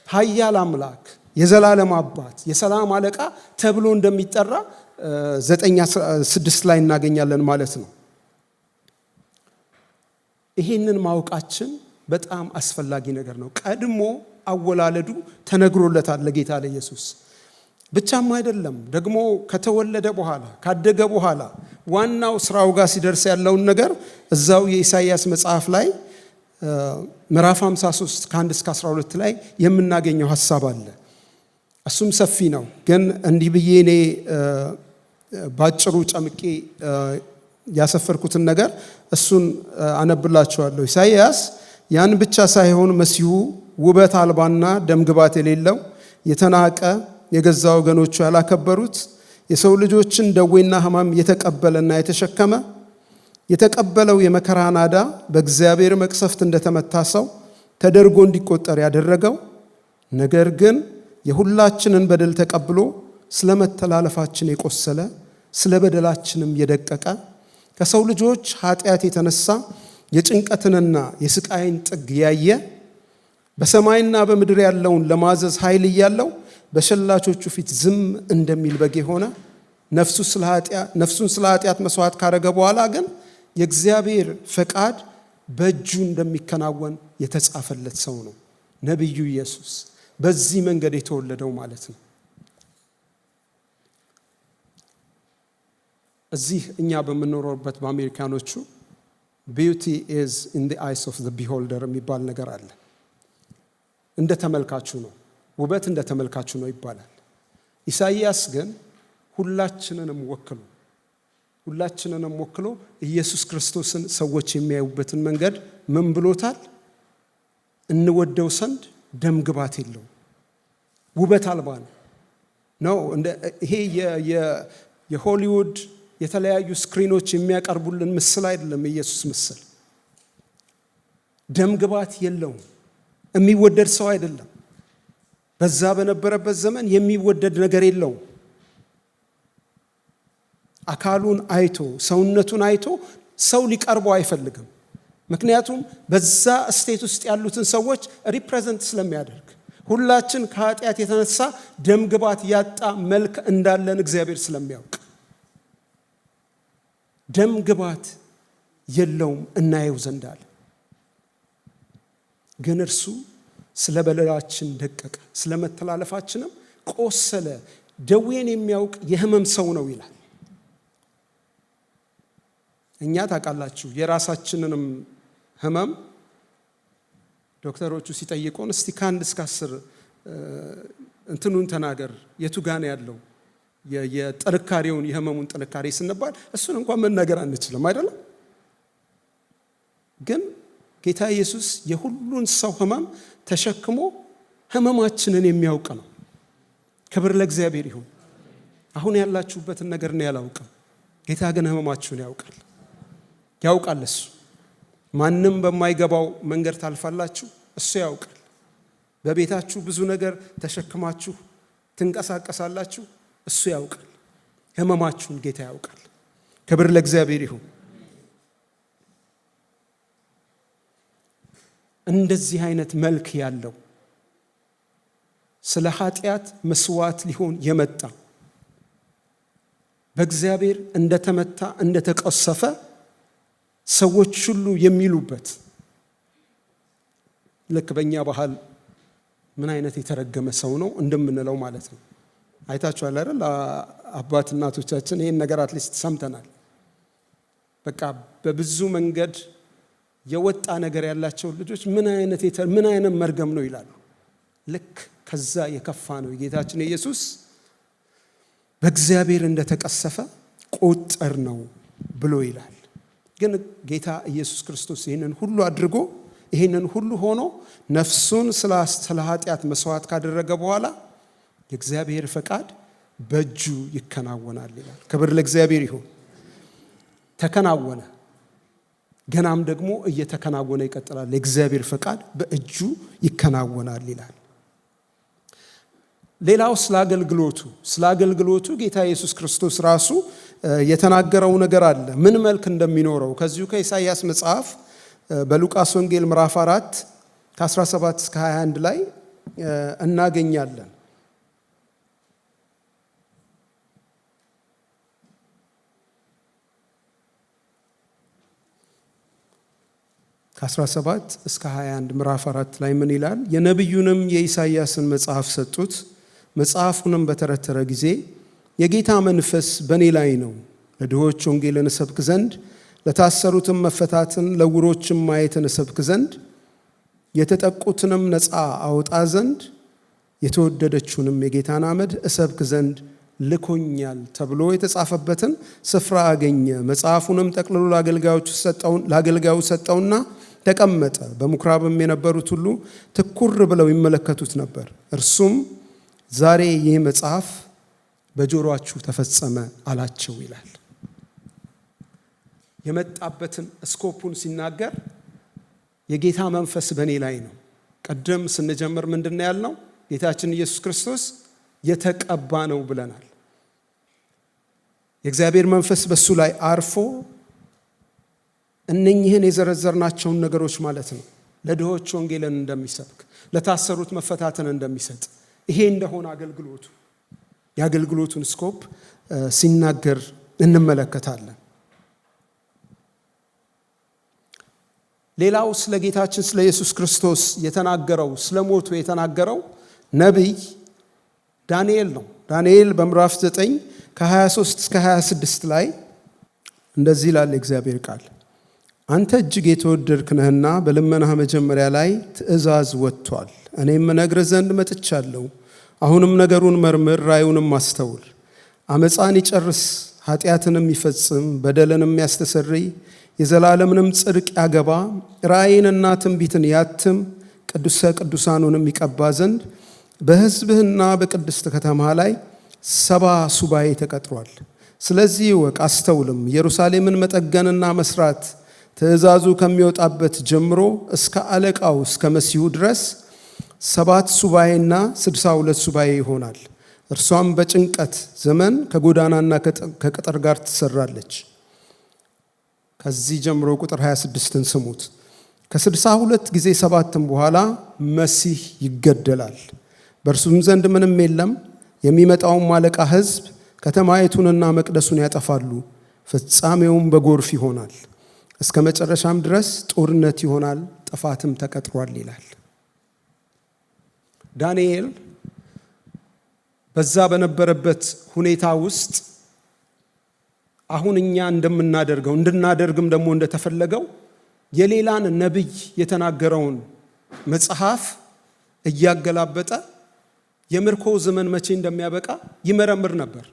ኃያል አምላክ፣ የዘላለም አባት፣ የሰላም አለቃ ተብሎ እንደሚጠራ 9:6 ላይ እናገኛለን ማለት ነው። ይህንን ማወቃችን በጣም አስፈላጊ ነገር ነው። ቀድሞ አወላለዱ ተነግሮለታል ለጌታ ለኢየሱስ። ብቻም አይደለም ደግሞ ከተወለደ በኋላ ካደገ በኋላ ዋናው ስራው ጋር ሲደርስ ያለውን ነገር እዛው የኢሳይያስ መጽሐፍ ላይ ምዕራፍ 53 ከ1 እስከ 12 ላይ የምናገኘው ሐሳብ አለ። እሱም ሰፊ ነው። ግን እንዲህ ብዬ እኔ ባጭሩ ጨምቄ ያሰፈርኩትን ነገር እሱን አነብላችኋለሁ። ኢሳይያስ ያን ብቻ ሳይሆን መሲሁ ውበት አልባና ደምግባት የሌለው የተናቀ፣ የገዛ ወገኖቹ ያላከበሩት፣ የሰው ልጆችን ደዌና ሕማም የተቀበለና የተሸከመ፣ የተቀበለው የመከራ ናዳ በእግዚአብሔር መቅሰፍት እንደተመታ ሰው ተደርጎ እንዲቆጠር ያደረገው፣ ነገር ግን የሁላችንን በደል ተቀብሎ ስለ መተላለፋችን የቆሰለ ስለ በደላችንም የደቀቀ ከሰው ልጆች ኃጢአት የተነሳ የጭንቀትንና የስቃይን ጥግ ያየ በሰማይና በምድር ያለውን ለማዘዝ ኃይል እያለው በሸላቾቹ ፊት ዝም እንደሚል በግ የሆነ ነፍሱን ስለ ኃጢአት መስዋዕት ካረገ በኋላ ግን የእግዚአብሔር ፈቃድ በእጁ እንደሚከናወን የተጻፈለት ሰው ነው ነቢዩ ኢየሱስ። በዚህ መንገድ የተወለደው ማለት ነው። እዚህ እኛ በምንኖርበት በአሜሪካኖቹ ቢዩቲ ኢዝ ኢን ዘ አይስ ኦፍ ዘ ቢሆልደር የሚባል ነገር አለ። እንደ ተመልካቹ ነው፣ ውበት እንደ ተመልካቹ ነው ይባላል። ኢሳይያስ ግን ሁላችንንም ወክሎ ኢየሱስ ክርስቶስን ሰዎች የሚያዩበትን መንገድ ምን ብሎታል? እንወደው ዘንድ ደም ግባት የለው፣ ውበት አልባ ነው፣ ነው። ይሄ የሆሊውድ የተለያዩ ስክሪኖች የሚያቀርቡልን ምስል አይደለም። የኢየሱስ ምስል ደም ግባት የለውም። የሚወደድ ሰው አይደለም። በዛ በነበረበት ዘመን የሚወደድ ነገር የለውም። አካሉን አይቶ ሰውነቱን አይቶ ሰው ሊቀርበው አይፈልግም። ምክንያቱም በዛ ስቴት ውስጥ ያሉትን ሰዎች ሪፕሬዘንት ስለሚያደርግ ሁላችን ከኃጢአት የተነሳ ደም ግባት ያጣ መልክ እንዳለን እግዚአብሔር ስለሚያውቅ ደም ግባት የለውም እናየው ዘንድ አለ። ግን እርሱ ስለ በደላችን ደቀቀ፣ ስለ መተላለፋችንም ቆሰለ፣ ደዌን የሚያውቅ የሕመም ሰው ነው ይላል። እኛ ታውቃላችሁ የራሳችንንም ሕመም ዶክተሮቹ ሲጠይቁን እስቲ ከ1 እስከ 10 እንትኑን ተናገር የቱ ጋር ያለው የጥንካሬውን የሕመሙን ጥንካሬ ስንባል እሱን እንኳን መናገር አንችልም አይደለም። ግን ጌታ ኢየሱስ የሁሉን ሰው ሕመም ተሸክሞ ሕመማችንን የሚያውቅ ነው። ክብር ለእግዚአብሔር ይሁን። አሁን ያላችሁበትን ነገር ነው ያላውቅም። ጌታ ግን ሕመማችሁን ያውቃል። እሱ ማንም በማይገባው መንገድ ታልፋላችሁ፣ እሱ ያውቃል። በቤታችሁ ብዙ ነገር ተሸክማችሁ ትንቀሳቀሳላችሁ፣ እሱ ያውቃል። ሕመማችሁን ጌታ ያውቃል። ክብር ለእግዚአብሔር ይሁን። እንደዚህ አይነት መልክ ያለው ስለ ኃጢአት መስዋዕት ሊሆን የመጣ በእግዚአብሔር እንደተመታ እንደተቀሰፈ ሰዎች ሁሉ የሚሉበት ልክ በእኛ ባህል ምን አይነት የተረገመ ሰው ነው እንደምንለው ማለት ነው። አይታችኋል አይደል? አባት እናቶቻችን ይህን ነገር አትሊስት ሰምተናል። በቃ በብዙ መንገድ የወጣ ነገር ያላቸው ልጆች ምን አይነት መርገም ነው ይላሉ። ልክ ከዛ የከፋ ነው የጌታችን ኢየሱስ በእግዚአብሔር እንደተቀሰፈ ቆጠር ነው ብሎ ይላል። ግን ጌታ ኢየሱስ ክርስቶስ ይህንን ሁሉ አድርጎ ይህንን ሁሉ ሆኖ ነፍሱን ስለ ኃጢአት መስዋዕት ካደረገ በኋላ የእግዚአብሔር ፈቃድ በእጁ ይከናወናል ይላል። ክብር ለእግዚአብሔር ይሁን። ተከናወነ፣ ገናም ደግሞ እየተከናወነ ይቀጥላል። የእግዚአብሔር ፈቃድ በእጁ ይከናወናል ይላል። ሌላው ስለ አገልግሎቱ ጌታ ኢየሱስ ክርስቶስ ራሱ የተናገረው ነገር አለ። ምን መልክ እንደሚኖረው ከዚሁ ከኢሳይያስ መጽሐፍ በሉቃስ ወንጌል ምዕራፍ 4 ከ17 እስከ 21 ላይ እናገኛለን። ከ17 እስከ 21 ምዕራፍ 4 ላይ ምን ይላል? የነቢዩንም የኢሳይያስን መጽሐፍ ሰጡት። መጽሐፉንም በተረተረ ጊዜ የጌታ መንፈስ በእኔ ላይ ነው፣ ለድሆች ወንጌልን እሰብክ ዘንድ፣ ለታሰሩትም መፈታትን፣ ለዕውሮችም ማየትን እሰብክ ዘንድ፣ የተጠቁትንም ነፃ አወጣ ዘንድ፣ የተወደደችውንም የጌታን አመድ እሰብክ ዘንድ ልኮኛል ተብሎ የተጻፈበትን ስፍራ አገኘ። መጽሐፉንም ጠቅልሎ ለአገልጋዩ ሰጠውና ተቀመጠ። በምኩራብም የነበሩት ሁሉ ትኩር ብለው ይመለከቱት ነበር። እርሱም ዛሬ ይህ መጽሐፍ በጆሮአችሁ ተፈጸመ አላቸው ይላል። የመጣበትን ስኮፑን ሲናገር የጌታ መንፈስ በእኔ ላይ ነው። ቀደም ስንጀምር ምንድን ያልነው? ጌታችን ኢየሱስ ክርስቶስ የተቀባ ነው ብለናል። የእግዚአብሔር መንፈስ በሱ ላይ አርፎ እነኚህን የዘረዘርናቸውን ነገሮች ማለት ነው፣ ለድሆች ወንጌልን እንደሚሰብክ፣ ለታሰሩት መፈታትን እንደሚሰጥ፣ ይሄ እንደሆነ የአገልግሎቱን ስኮፕ ሲናገር እንመለከታለን። ሌላው ስለ ጌታችን ስለ ኢየሱስ ክርስቶስ የተናገረው ስለ ሞቱ የተናገረው ነቢይ ዳንኤል ነው። ዳንኤል በምዕራፍ 9 ከ23 እስከ 26 ላይ እንደዚህ ይላል የእግዚአብሔር ቃል። አንተ እጅግ የተወደድክ ነህና በልመናህ መጀመሪያ ላይ ትእዛዝ ወጥቷል። እኔም እነግርህ ዘንድ መጥቻለሁ። አሁንም ነገሩን መርምር፣ ራእዩንም አስተውል። አመፃን ይጨርስ፣ ኃጢአትንም ይፈጽም፣ በደልንም ያስተሰርይ፣ የዘላለምንም ጽድቅ ያገባ፣ ራእይንና ትንቢትን ያትም፣ ቅዱሰ ቅዱሳኑንም ይቀባ ዘንድ በሕዝብህና በቅድስት ከተማ ላይ 70 ሱባኤ ተቀጥሯል። ስለዚህ እወቅ አስተውልም፣ ኢየሩሳሌምን መጠገንና መስራት ትእዛዙ ከሚወጣበት ጀምሮ እስከ አለቃው እስከ መሲሁ ድረስ 7 ሱባኤና 62 ሱባኤ ይሆናል። እርሷም በጭንቀት ዘመን ከጎዳናና ከቅጥር ጋር ትሰራለች። ከዚህ ጀምሮ ቁጥር 26ን ስሙት። ከ62 ጊዜ 7 በኋላ መሲህ ይገደላል፣ በእርሱም ዘንድ ምንም የለም። የሚመጣውም አለቃ ሕዝብ ከተማይቱንና መቅደሱን ያጠፋሉ፣ ፍጻሜውም በጎርፍ ይሆናል። እስከ መጨረሻም ድረስ ጦርነት ይሆናል፣ ጥፋትም ተቀጥሯል ይላል። ዳንኤል በዛ በነበረበት ሁኔታ ውስጥ አሁን እኛ እንደምናደርገው እንድናደርግም ደግሞ እንደተፈለገው የሌላን ነቢይ የተናገረውን መጽሐፍ እያገላበጠ የምርኮ ዘመን መቼ እንደሚያበቃ ይመረምር ነበር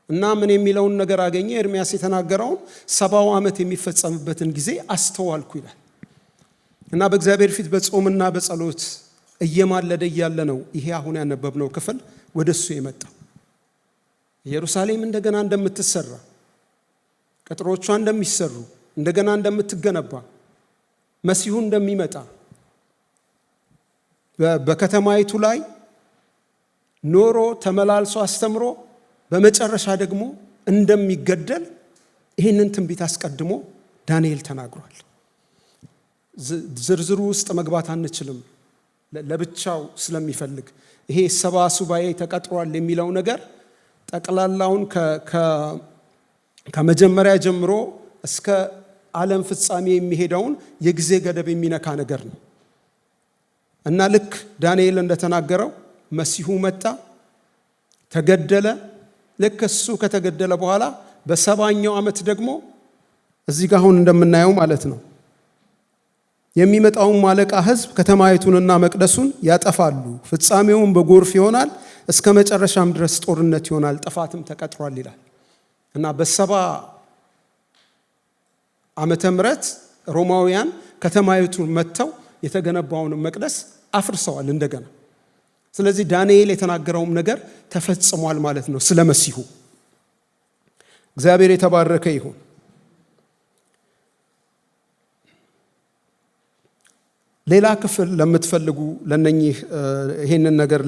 እና ምን የሚለውን ነገር አገኘ? ኤርምያስ የተናገረውን 70 ዓመት የሚፈጸምበትን ጊዜ አስተዋልኩ ይላል እና በእግዚአብሔር ፊት በጾምና በጸሎት እየማለደ እያለ ነው ይሄ አሁን ያነበብነው ክፍል ወደሱ የመጣው። ኢየሩሳሌም እንደገና እንደምትሰራ፣ ቅጥሮቿ እንደሚሰሩ፣ እንደገና እንደምትገነባ፣ መሲሁ እንደሚመጣ፣ በከተማይቱ ላይ ኖሮ ተመላልሶ አስተምሮ በመጨረሻ ደግሞ እንደሚገደል ይህንን ትንቢት አስቀድሞ ዳንኤል ተናግሯል። ዝርዝሩ ውስጥ መግባት አንችልም ለብቻው ስለሚፈልግ። ይሄ 70 ሱባኤ ተቀጥሯል የሚለው ነገር ጠቅላላውን ከመጀመሪያ ጀምሮ እስከ ዓለም ፍጻሜ የሚሄደውን የጊዜ ገደብ የሚነካ ነገር ነው እና ልክ ዳንኤል እንደተናገረው መሲሁ መጣ፣ ተገደለ። ልክ እሱ ከተገደለ በኋላ በ70ኛው ዓመት ደግሞ እዚህ ጋር አሁን እንደምናየው ማለት ነው የሚመጣውን አለቃ ሕዝብ ከተማይቱንና መቅደሱን ያጠፋሉ፣ ፍጻሜውን በጎርፍ ይሆናል፣ እስከ መጨረሻም ድረስ ጦርነት ይሆናል፣ ጥፋትም ተቀጥሯል ይላል እና በ70 ዓመተ ምህረት ሮማውያን ከተማይቱን መጥተው የተገነባውን መቅደስ አፍርሰዋል እንደገና። ስለዚህ ዳንኤል የተናገረውም ነገር ተፈጽሟል ማለት ነው ስለ መሲሁ። እግዚአብሔር የተባረከ ይሁን። ሌላ ክፍል ለምትፈልጉ ለነኚህ ይሄንን ነገር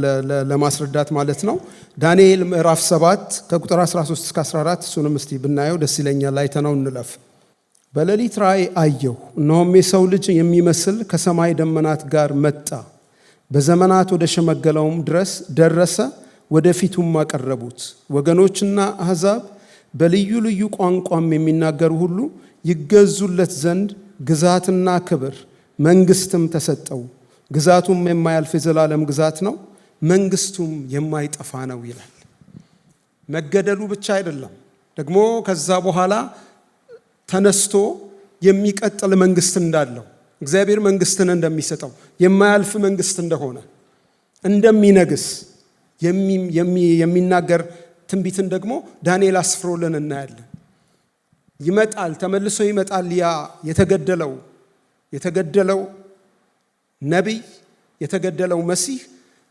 ለማስረዳት ማለት ነው ዳንኤል ምዕራፍ 7 ከቁጥር 13 እስከ 14 እሱንም እስቲ ብናየው ደስ ይለኛል። አይተነው እንለፍ። በሌሊት ራእይ አየሁ፣ እነሆም የሰው ልጅ የሚመስል ከሰማይ ደመናት ጋር መጣ፣ በዘመናት ወደ ሸመገለውም ድረስ ደረሰ፣ ወደፊቱም አቀረቡት። ወገኖችና አሕዛብ በልዩ ልዩ ቋንቋም የሚናገሩ ሁሉ ይገዙለት ዘንድ ግዛትና ክብር መንግስትም ተሰጠው። ግዛቱም የማያልፍ የዘላለም ግዛት ነው፣ መንግስቱም የማይጠፋ ነው ይላል። መገደሉ ብቻ አይደለም፣ ደግሞ ከዛ በኋላ ተነስቶ የሚቀጥል መንግስት እንዳለው፣ እግዚአብሔር መንግስትን እንደሚሰጠው፣ የማያልፍ መንግስት እንደሆነ፣ እንደሚነግስ የሚናገር ትንቢትን ደግሞ ዳንኤል አስፍሮልን እናያለን። ይመጣል፣ ተመልሶ ይመጣል። ያ የተገደለው ነቢይ፣ የተገደለው መሲህ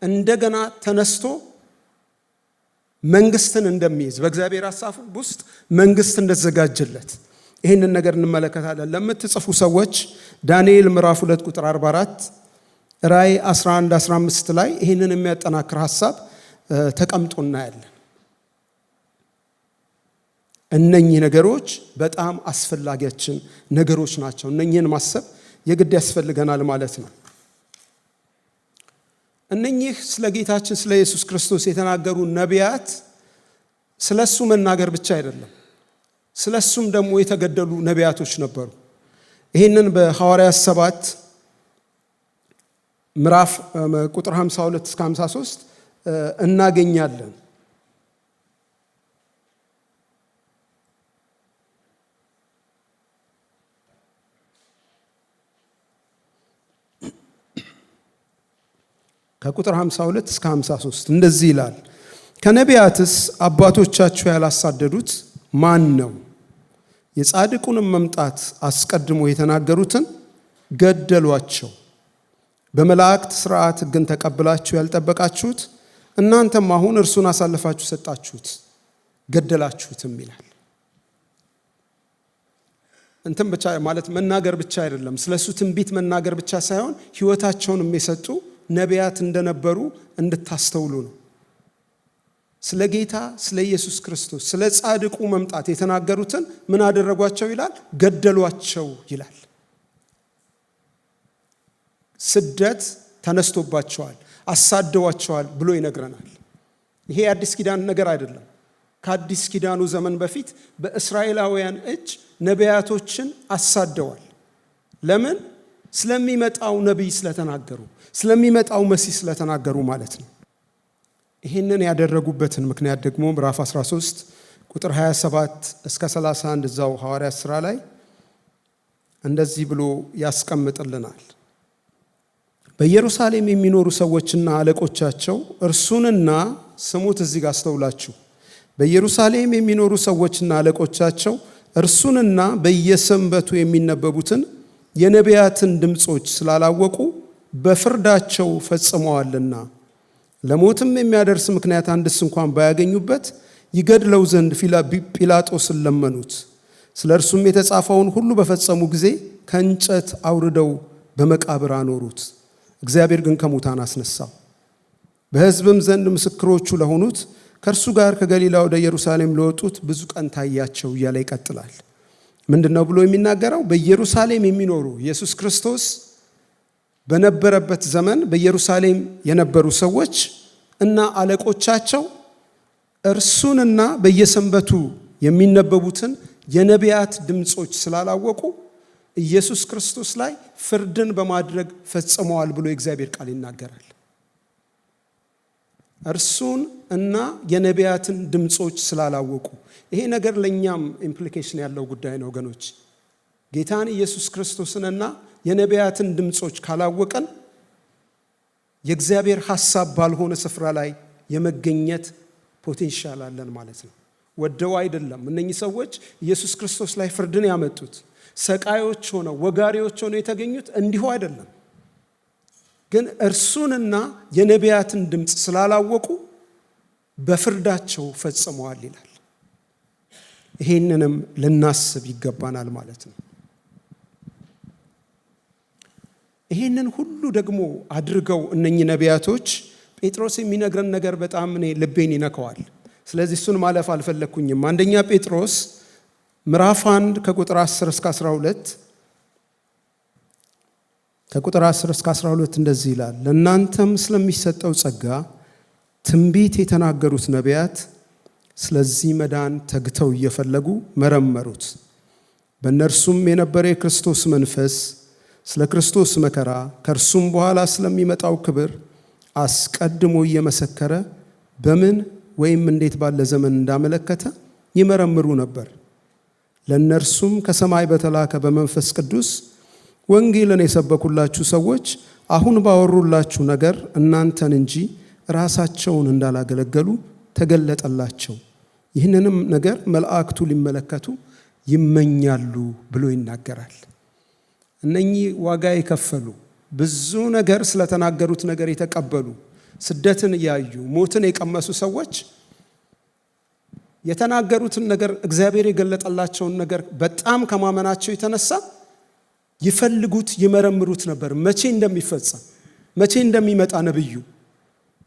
እንደገና ተነስቶ መንግስትን እንደሚይዝ፣ በእግዚአብሔር ሐሳብ ውስጥ መንግስት እንደተዘጋጀለት ይህንን ነገር እንመለከታለን። ለምትጽፉ ሰዎች ዳንኤል ምዕራፍ 2 ቁጥር 44፣ ራእይ 11 15 ላይ ይህንን የሚያጠናክር ሐሳብ ተቀምጦ እናያለን። እነኚህ ነገሮች በጣም አስፈላጊያችን ነገሮች ናቸው። እነኚህን ማሰብ የግድ ያስፈልገናል ማለት ነው። እነኚህ ስለ ጌታችን ስለ ኢየሱስ ክርስቶስ የተናገሩ ነቢያት ስለ እሱ መናገር ብቻ አይደለም፣ ስለ እሱም ደግሞ የተገደሉ ነቢያቶች ነበሩ። ይህንን በሐዋርያት 7 ምዕራፍ ቁጥር 52 እስከ 53 እናገኛለን። ከቁጥር 52 እስከ 53 እንደዚህ ይላል። ከነቢያትስ አባቶቻችሁ ያላሳደዱት ማን ነው? የጻድቁንም መምጣት አስቀድሞ የተናገሩትን ገደሏቸው። በመላእክት ሥርዓት ሕግን ተቀብላችሁ ያልጠበቃችሁት እናንተም አሁን እርሱን አሳልፋችሁ ሰጣችሁት፣ ገደላችሁትም ይላል። እንትን ብቻ ማለት መናገር ብቻ አይደለም፣ ስለሱ ትንቢት መናገር ብቻ ሳይሆን ሕይወታቸውንም የሰጡ ነቢያት እንደነበሩ እንድታስተውሉ ነው። ስለ ጌታ ስለ ኢየሱስ ክርስቶስ ስለ ጻድቁ መምጣት የተናገሩትን ምን አደረጓቸው ይላል? ገደሏቸው ይላል። ስደት ተነስቶባቸዋል፣ አሳደዋቸዋል ብሎ ይነግረናል። ይሄ የአዲስ ኪዳን ነገር አይደለም። ከአዲስ ኪዳኑ ዘመን በፊት በእስራኤላውያን እጅ ነቢያቶችን አሳደዋል። ለምን? ስለሚመጣው ነቢይ ስለተናገሩ፣ ስለሚመጣው መሲህ ስለተናገሩ ማለት ነው። ይህንን ያደረጉበትን ምክንያት ደግሞ ምዕራፍ 13 ቁጥር 27 እስከ 31 እዛው ሐዋርያት ሥራ ላይ እንደዚህ ብሎ ያስቀምጥልናል። በኢየሩሳሌም የሚኖሩ ሰዎችና አለቆቻቸው እርሱንና ስሙት፣ እዚህ ጋር አስተውላችሁ፣ በኢየሩሳሌም የሚኖሩ ሰዎችና አለቆቻቸው እርሱንና በየሰንበቱ የሚነበቡትን የነቢያትን ድምፆች ስላላወቁ በፍርዳቸው ፈጽመዋልና ለሞትም የሚያደርስ ምክንያት አንድስ እንኳን ባያገኙበት ይገድለው ዘንድ ጲላጦስን ለመኑት። ስለ እርሱም የተጻፈውን ሁሉ በፈጸሙ ጊዜ ከእንጨት አውርደው በመቃብር አኖሩት። እግዚአብሔር ግን ከሙታን አስነሳው። በሕዝብም ዘንድ ምስክሮቹ ለሆኑት ከእርሱ ጋር ከገሊላ ወደ ኢየሩሳሌም ለወጡት ብዙ ቀን ታያቸው እያለ ይቀጥላል። ምንድን ነው ብሎ የሚናገረው? በኢየሩሳሌም የሚኖሩ ኢየሱስ ክርስቶስ በነበረበት ዘመን በኢየሩሳሌም የነበሩ ሰዎች እና አለቆቻቸው እርሱንና በየሰንበቱ የሚነበቡትን የነቢያት ድምፆች ስላላወቁ ኢየሱስ ክርስቶስ ላይ ፍርድን በማድረግ ፈጽመዋል ብሎ የእግዚአብሔር ቃል ይናገራል። እርሱን እና የነቢያትን ድምፆች ስላላወቁ። ይሄ ነገር ለእኛም ኢምፕሊኬሽን ያለው ጉዳይ ነው ወገኖች። ጌታን ኢየሱስ ክርስቶስንና የነቢያትን ድምፆች ካላወቀን የእግዚአብሔር ሐሳብ ባልሆነ ስፍራ ላይ የመገኘት ፖቴንሻል አለን ማለት ነው። ወደው አይደለም እነኚህ ሰዎች ኢየሱስ ክርስቶስ ላይ ፍርድን ያመጡት። ሰቃዮች ሆነው ወጋሪዎች ሆነው የተገኙት እንዲሁ አይደለም። ግን እርሱንና የነቢያትን ድምፅ ስላላወቁ በፍርዳቸው ፈጽመዋል ይላል። ይሄንንም ልናስብ ይገባናል ማለት ነው። ይሄንን ሁሉ ደግሞ አድርገው እነኚህ ነቢያቶች ጴጥሮስ የሚነግረን ነገር በጣም እኔ ልቤን ይነካዋል። ስለዚህ እሱን ማለፍ አልፈለግኩኝም። አንደኛ ጴጥሮስ ምዕራፍ 1 ከቁጥር 10 እስከ 12 ከቁጥር 10 እስከ 12 እንደዚህ ይላል። ለእናንተም ስለሚሰጠው ጸጋ ትንቢት የተናገሩት ነቢያት ስለዚህ መዳን ተግተው እየፈለጉ መረመሩት። በእነርሱም የነበረ የክርስቶስ መንፈስ ስለ ክርስቶስ መከራ ከእርሱም በኋላ ስለሚመጣው ክብር አስቀድሞ እየመሰከረ በምን ወይም እንዴት ባለ ዘመን እንዳመለከተ ይመረምሩ ነበር። ለእነርሱም ከሰማይ በተላከ በመንፈስ ቅዱስ ወንጌልን የሰበኩላችሁ ሰዎች አሁን ባወሩላችሁ ነገር እናንተን እንጂ ራሳቸውን እንዳላገለገሉ ተገለጠላቸው። ይህንንም ነገር መላእክቱ ሊመለከቱ ይመኛሉ ብሎ ይናገራል። እነኚህ ዋጋ የከፈሉ ብዙ ነገር ስለተናገሩት ነገር የተቀበሉ ስደትን እያዩ ሞትን የቀመሱ ሰዎች የተናገሩትን ነገር እግዚአብሔር የገለጠላቸውን ነገር በጣም ከማመናቸው የተነሳ ይፈልጉት ይመረምሩት ነበር። መቼ እንደሚፈጸም መቼ እንደሚመጣ ነብዩ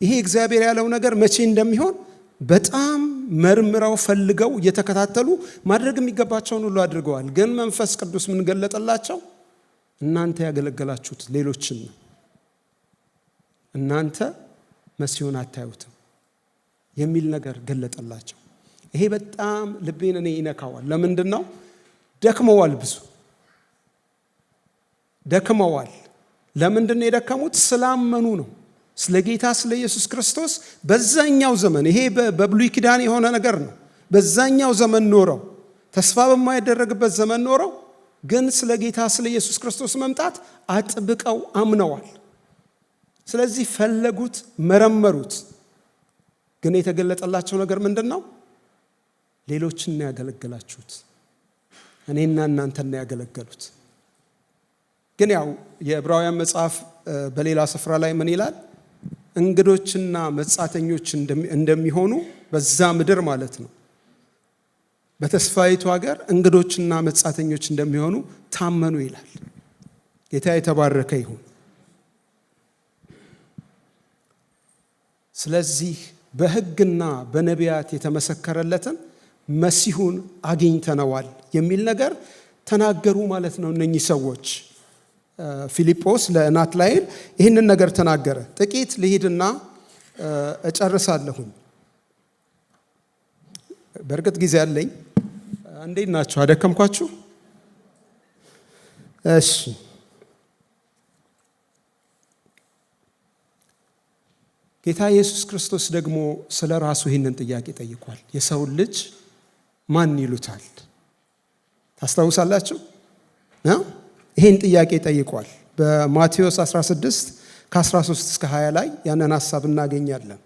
ይሄ እግዚአብሔር ያለው ነገር መቼ እንደሚሆን በጣም መርምረው ፈልገው እየተከታተሉ ማድረግ የሚገባቸውን ሁሉ አድርገዋል። ግን መንፈስ ቅዱስ ምን ገለጠላቸው? እናንተ ያገለገላችሁት ሌሎችን ነው። እናንተ መሲሆን አታዩትም የሚል ነገር ገለጠላቸው። ይሄ በጣም ልቤን እኔ ይነካዋል። ለምንድን ነው? ደክመዋል፣ ብዙ ደክመዋል። ለምንድን ነው የደከሙት? ስላመኑ ነው። ስለ ጌታ ስለ ኢየሱስ ክርስቶስ በዛኛው ዘመን ይሄ በብሉይ ኪዳን የሆነ ነገር ነው። በዛኛው ዘመን ኖረው ተስፋ በማይደረግበት ዘመን ኖረው ግን ስለ ጌታ ስለ ኢየሱስ ክርስቶስ መምጣት አጥብቀው አምነዋል። ስለዚህ ፈለጉት፣ መረመሩት። ግን የተገለጠላቸው ነገር ምንድን ነው? ሌሎችን ነው ያገለገላችሁት፣ እኔና እናንተን ነው ያገለገሉት። ግን ያው የዕብራውያን መጽሐፍ በሌላ ስፍራ ላይ ምን ይላል? እንግዶችና መጻተኞች እንደሚሆኑ በዛ ምድር ማለት ነው። በተስፋይቱ ሀገር እንግዶችና መጻተኞች እንደሚሆኑ ታመኑ ይላል። ጌታ የተባረከ ይሁን። ስለዚህ በሕግና በነቢያት የተመሰከረለትን መሲሁን አግኝተነዋል የሚል ነገር ተናገሩ ማለት ነው። እነኚህ ሰዎች ፊልጶስ ለናትናኤል ይህንን ነገር ተናገረ። ጥቂት ልሂድና እጨርሳለሁኝ። በእርግጥ ጊዜ አለኝ። እንዴት ናችሁ? አደከምኳችሁ? እሺ፣ ጌታ ኢየሱስ ክርስቶስ ደግሞ ስለ ራሱ ይህንን ጥያቄ ጠይቋል። የሰውን ልጅ ማን ይሉታል? ታስታውሳላችሁ? ይህን ጥያቄ ጠይቋል። በማቴዎስ 16 ከ13 እስከ 20 ላይ ያንን ሐሳብ እናገኛለን።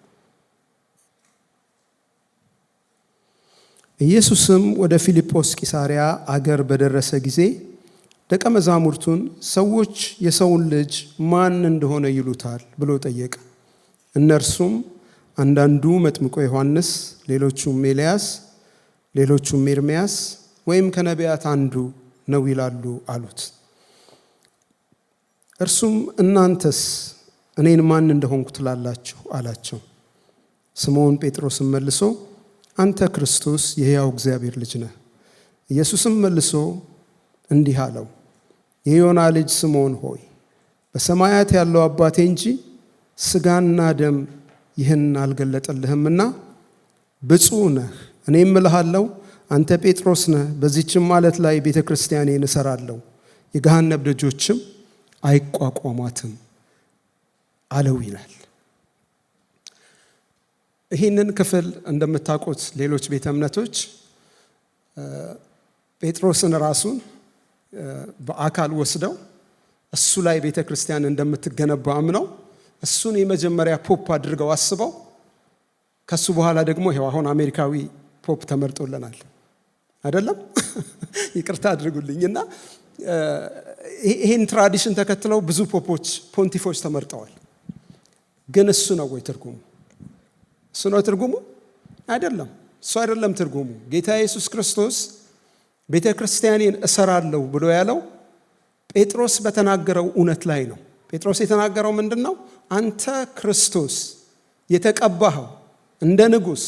ኢየሱስም ወደ ፊልጶስ ቂሳርያ አገር በደረሰ ጊዜ ደቀ መዛሙርቱን ሰዎች የሰውን ልጅ ማን እንደሆነ ይሉታል ብሎ ጠየቀ። እነርሱም አንዳንዱ መጥምቆ ዮሐንስ፣ ሌሎቹም ኤልያስ፣ ሌሎቹም ኤርምያስ ወይም ከነቢያት አንዱ ነው ይላሉ አሉት። እርሱም እናንተስ እኔን ማን እንደሆንኩ ትላላችሁ አላቸው። ስምዖን ጴጥሮስም መልሶ አንተ ክርስቶስ የሕያው እግዚአብሔር ልጅ ነህ። ኢየሱስም መልሶ እንዲህ አለው፣ የዮና ልጅ ስምዖን ሆይ በሰማያት ያለው አባቴ እንጂ ሥጋና ደም ይህን አልገለጠልህምና ብፁዕ ነህ። እኔም እልሃለሁ አንተ ጴጥሮስ ነህ፣ በዚህችም ዓለት ላይ ቤተ ክርስቲያኔን እሠራለሁ፣ የገሃነም ደጆችም አይቋቋሟትም አለው ይላል። ይህንን ክፍል እንደምታውቁት ሌሎች ቤተ እምነቶች ጴጥሮስን ራሱን በአካል ወስደው እሱ ላይ ቤተ ክርስቲያን እንደምትገነባ አምነው እሱን የመጀመሪያ ፖፕ አድርገው አስበው ከሱ በኋላ ደግሞ ይኸው አሁን አሜሪካዊ ፖፕ ተመርጦልናል አይደለም? ይቅርታ አድርጉልኝና ይህን ትራዲሽን ተከትለው ብዙ ፖፖች ፖንቲፎች ተመርጠዋል። ግን እሱ ነው ወይ ትርጉሙ? እሱ ነው ትርጉሙ? አይደለም። እሱ አይደለም ትርጉሙ። ጌታ ኢየሱስ ክርስቶስ ቤተ ክርስቲያኔን እሰራለሁ ብሎ ያለው ጴጥሮስ በተናገረው እውነት ላይ ነው። ጴጥሮስ የተናገረው ምንድን ነው? አንተ ክርስቶስ የተቀባኸው እንደ ንጉሥ፣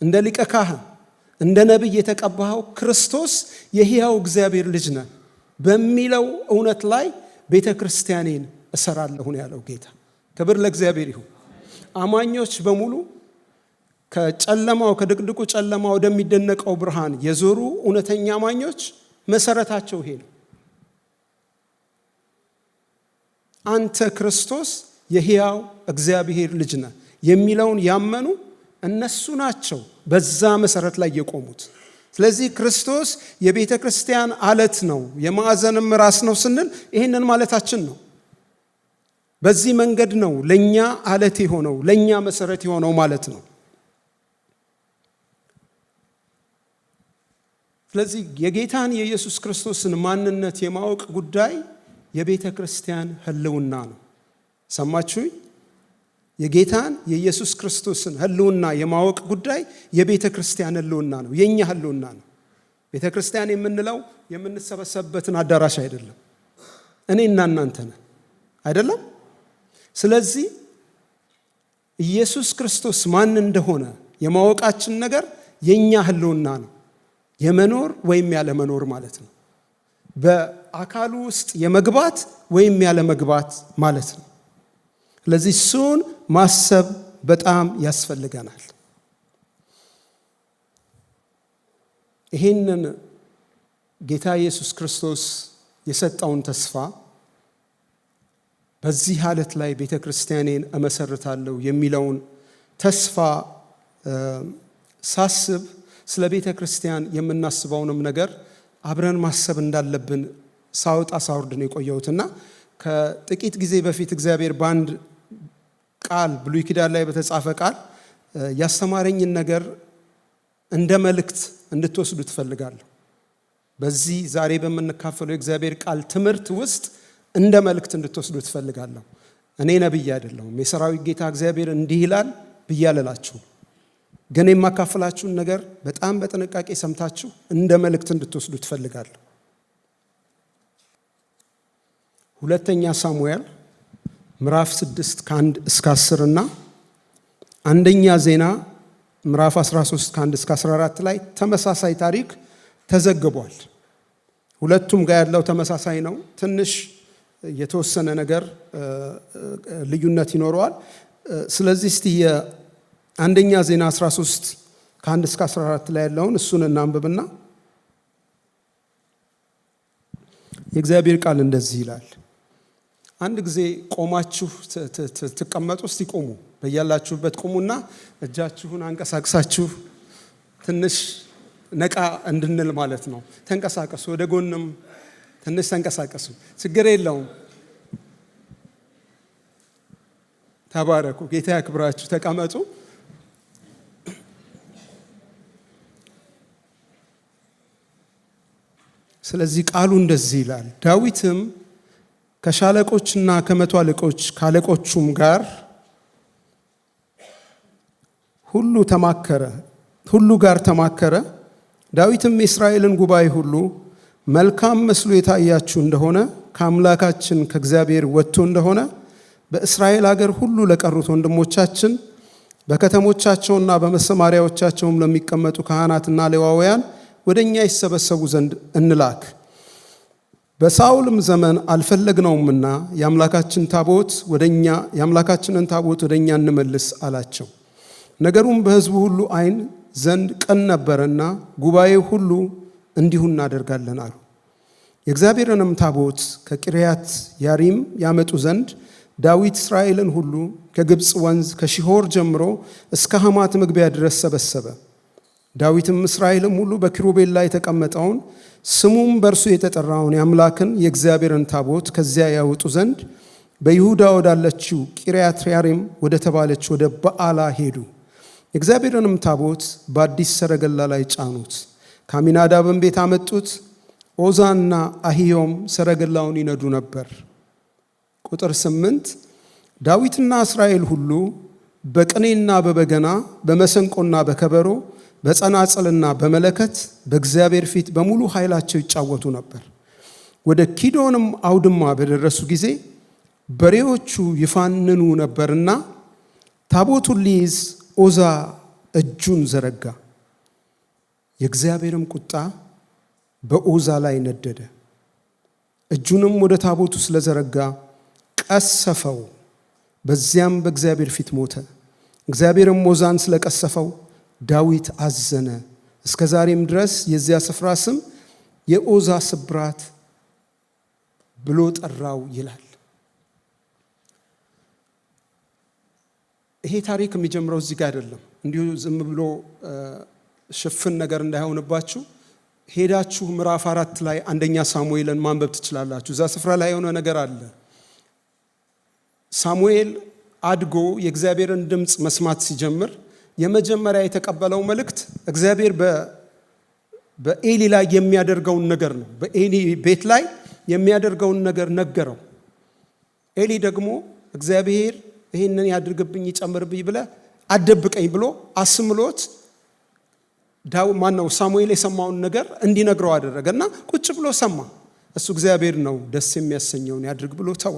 እንደ ሊቀ ካህን፣ እንደ ነቢይ የተቀባኸው ክርስቶስ የሕያው እግዚአብሔር ልጅ ነህ በሚለው እውነት ላይ ቤተ ክርስቲያኔን እሰራለሁ ነው ያለው ጌታ። ክብር ለእግዚአብሔር ይሁን። አማኞች በሙሉ ከጨለማው ከድቅድቁ ጨለማ ወደሚደነቀው ብርሃን የዞሩ እውነተኛ አማኞች መሰረታቸው ይሄ ነው። አንተ ክርስቶስ የሕያው እግዚአብሔር ልጅ ነህ የሚለውን ያመኑ እነሱ ናቸው በዛ መሰረት ላይ የቆሙት። ስለዚህ ክርስቶስ የቤተ ክርስቲያን አለት ነው፣ የማዕዘንም ራስ ነው ስንል ይህንን ማለታችን ነው። በዚህ መንገድ ነው ለኛ አለት የሆነው ለኛ መሰረት የሆነው ማለት ነው። ስለዚህ የጌታን የኢየሱስ ክርስቶስን ማንነት የማወቅ ጉዳይ የቤተ ክርስቲያን ህልውና ነው። ሰማችሁኝ? የጌታን የኢየሱስ ክርስቶስን ህልውና የማወቅ ጉዳይ የቤተ ክርስቲያን ህልውና ነው፣ የኛ ህልውና ነው። ቤተ ክርስቲያን የምንለው የምንሰበሰብበትን አዳራሽ አይደለም፣ እኔና እናንተ ነን አይደለም። ስለዚህ ኢየሱስ ክርስቶስ ማን እንደሆነ የማወቃችን ነገር የኛ ህልውና ነው፣ የመኖር ወይም ያለ መኖር ማለት ነው። በአካሉ ውስጥ የመግባት ወይም ያለ መግባት ማለት ነው። ስለዚህ እሱን ማሰብ በጣም ያስፈልገናል። ይህንን ጌታ ኢየሱስ ክርስቶስ የሰጠውን ተስፋ በዚህ ሐለት ላይ ቤተ ክርስቲያኔን እመሰርታለሁ የሚለውን ተስፋ ሳስብ ስለ ቤተ ክርስቲያን የምናስበውንም ነገር አብረን ማሰብ እንዳለብን ሳውጣ ሳውርድ ነው የቆየሁትና ከጥቂት ጊዜ በፊት እግዚአብሔር በአንድ ቃል ብሉይ ኪዳን ላይ በተጻፈ ቃል ያስተማረኝን ነገር እንደ መልእክት እንድትወስዱ ትፈልጋለሁ። በዚህ ዛሬ በምንካፈለው የእግዚአብሔር ቃል ትምህርት ውስጥ እንደ መልእክት እንድትወስዱ ትፈልጋለሁ። እኔ ነብይ አይደለሁም። የሰራዊት ጌታ እግዚአብሔር እንዲህ ይላል ብዬ አልላችሁ፣ ግን የማካፈላችሁን ነገር በጣም በጥንቃቄ ሰምታችሁ እንደ መልእክት እንድትወስዱ ትፈልጋለሁ። ሁለተኛ ሳሙኤል ምዕራፍ 6 ከ1 እስከ 10 እና አንደኛ ዜና ምዕራፍ 13 ከ1 እስከ 14 ላይ ተመሳሳይ ታሪክ ተዘግቧል። ሁለቱም ጋር ያለው ተመሳሳይ ነው። ትንሽ የተወሰነ ነገር ልዩነት ይኖረዋል። ስለዚህ እስቲ የአንደኛ ዜና 13 ከ1 እስከ 14 ላይ ያለውን እሱን እናንብብና የእግዚአብሔር ቃል እንደዚህ ይላል። አንድ ጊዜ ቆማችሁ ትቀመጡ። እስቲ ቆሙ፣ በያላችሁበት ቆሙና እጃችሁን አንቀሳቅሳችሁ ትንሽ ነቃ እንድንል ማለት ነው። ተንቀሳቀሱ፣ ወደ ጎንም ትንሽ ተንቀሳቀሱ፣ ችግር የለውም። ተባረኩ፣ ጌታ ያክብራችሁ። ተቀመጡ። ስለዚህ ቃሉ እንደዚህ ይላል። ዳዊትም ከሻለቆችና ከመቶ አለቆች ካለቆቹም ጋር ሁሉ ጋር ተማከረ። ዳዊትም የእስራኤልን ጉባኤ ሁሉ መልካም መስሎ የታያችሁ እንደሆነ ከአምላካችን ከእግዚአብሔር ወጥቶ እንደሆነ በእስራኤል ሀገር ሁሉ ለቀሩት ወንድሞቻችን በከተሞቻቸውና በመሰማሪያዎቻቸውም ለሚቀመጡ ካህናትና ሌዋውያን ወደኛ ይሰበሰቡ ዘንድ እንላክ። በሳውልም ዘመን አልፈለግነውምና የአምላካችንን ታቦት ወደኛ እንመልስ አላቸው። ነገሩም በሕዝቡ ሁሉ ዓይን ዘንድ ቀን ነበረና ጉባኤው ሁሉ እንዲሁ እናደርጋለን አሉ። የእግዚአብሔርንም ታቦት ከቂርያት ያሪም ያመጡ ዘንድ ዳዊት እስራኤልን ሁሉ ከግብፅ ወንዝ ከሺሖር ጀምሮ እስከ ሐማት መግቢያ ድረስ ሰበሰበ። ዳዊትም እስራኤልም ሁሉ በኪሩቤል ላይ የተቀመጠውን ስሙም በእርሱ የተጠራውን የአምላክን የእግዚአብሔርን ታቦት ከዚያ ያወጡ ዘንድ በይሁዳ ወዳለችው ቂርያት ያሪም ወደ ተባለች ወደ በዓላ ሄዱ። የእግዚአብሔርንም ታቦት በአዲስ ሰረገላ ላይ ጫኑት። ከአሚናዳብም ቤት አመጡት። ኦዛና አሂዮም ሰረገላውን ይነዱ ነበር። ቁጥር 8 ዳዊትና እስራኤል ሁሉ በቅኔና በበገና በመሰንቆና በከበሮ በጸናጽልና በመለከት በእግዚአብሔር ፊት በሙሉ ኃይላቸው ይጫወቱ ነበር። ወደ ኪዶንም አውድማ በደረሱ ጊዜ በሬዎቹ ይፋንኑ ነበርና ታቦቱን ሊይዝ ኦዛ እጁን ዘረጋ። የእግዚአብሔርም ቁጣ በኦዛ ላይ ነደደ። እጁንም ወደ ታቦቱ ስለዘረጋ ቀሰፈው፣ በዚያም በእግዚአብሔር ፊት ሞተ። እግዚአብሔርም ኦዛን ስለቀሰፈው ዳዊት አዘነ። እስከ ዛሬም ድረስ የዚያ ስፍራ ስም የኦዛ ስብራት ብሎ ጠራው ይላል። ይሄ ታሪክ የሚጀምረው እዚህ ጋር አይደለም። እንዲሁ ዝም ብሎ ሽፍን ነገር እንዳይሆንባችሁ ሄዳችሁ ምዕራፍ 4 ላይ አንደኛ ሳሙኤልን ማንበብ ትችላላችሁ። እዛ ስፍራ ላይ የሆነ ነገር አለ። ሳሙኤል አድጎ የእግዚአብሔርን ድምፅ መስማት ሲጀምር የመጀመሪያ የተቀበለው መልእክት እግዚአብሔር በኤሊ ላይ የሚያደርገውን ነገር ነው። በኤሊ ቤት ላይ የሚያደርገውን ነገር ነገረው። ኤሊ ደግሞ እግዚአብሔር ይህንን ያድርግብኝ ይጨምርብኝ ብለህ አደብቀኝ ብሎ አስምሎት ሳሙኤል የሰማውን ነገር እንዲነግረው አደረገና ቁጭ ብሎ ሰማ። እሱ እግዚአብሔር ነው ደስ የሚያሰኘውን ያድርግ ብሎ ተወ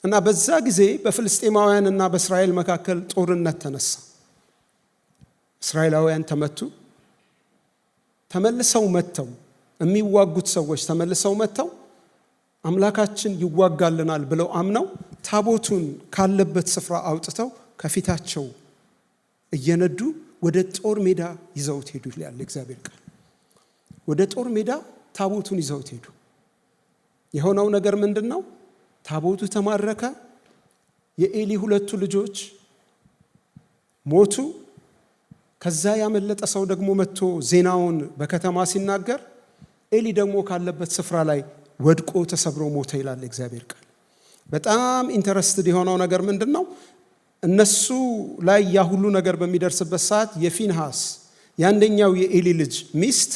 እና በዛ ጊዜ በፍልስጤማውያንና በእስራኤል መካከል ጦርነት ተነሳ። እስራኤላውያን ተመቱ። ተመልሰው መጥተው የሚዋጉት ሰዎች ተመልሰው መጥተው አምላካችን ይዋጋልናል ብለው አምነው ታቦቱን ካለበት ስፍራ አውጥተው ከፊታቸው እየነዱ ወደ ጦር ሜዳ ይዘውት ሄዱ ይላል እግዚአብሔር ቃል። ወደ ጦር ሜዳ ታቦቱን ይዘውት ሄዱ። የሆነው ነገር ምንድነው? ታቦቱ ተማረከ። የኤሊ ሁለቱ ልጆች ሞቱ። ከዛ ያመለጠ ሰው ደግሞ መጥቶ ዜናውን በከተማ ሲናገር ኤሊ ደግሞ ካለበት ስፍራ ላይ ወድቆ ተሰብሮ ሞተ ይላል እግዚአብሔር ቃል። በጣም ኢንተረስትድ የሆነው ነገር ምንድነው? እነሱ ላይ ያ ሁሉ ነገር በሚደርስበት ሰዓት የፊንሃስ የአንደኛው የኤሊ ልጅ ሚስት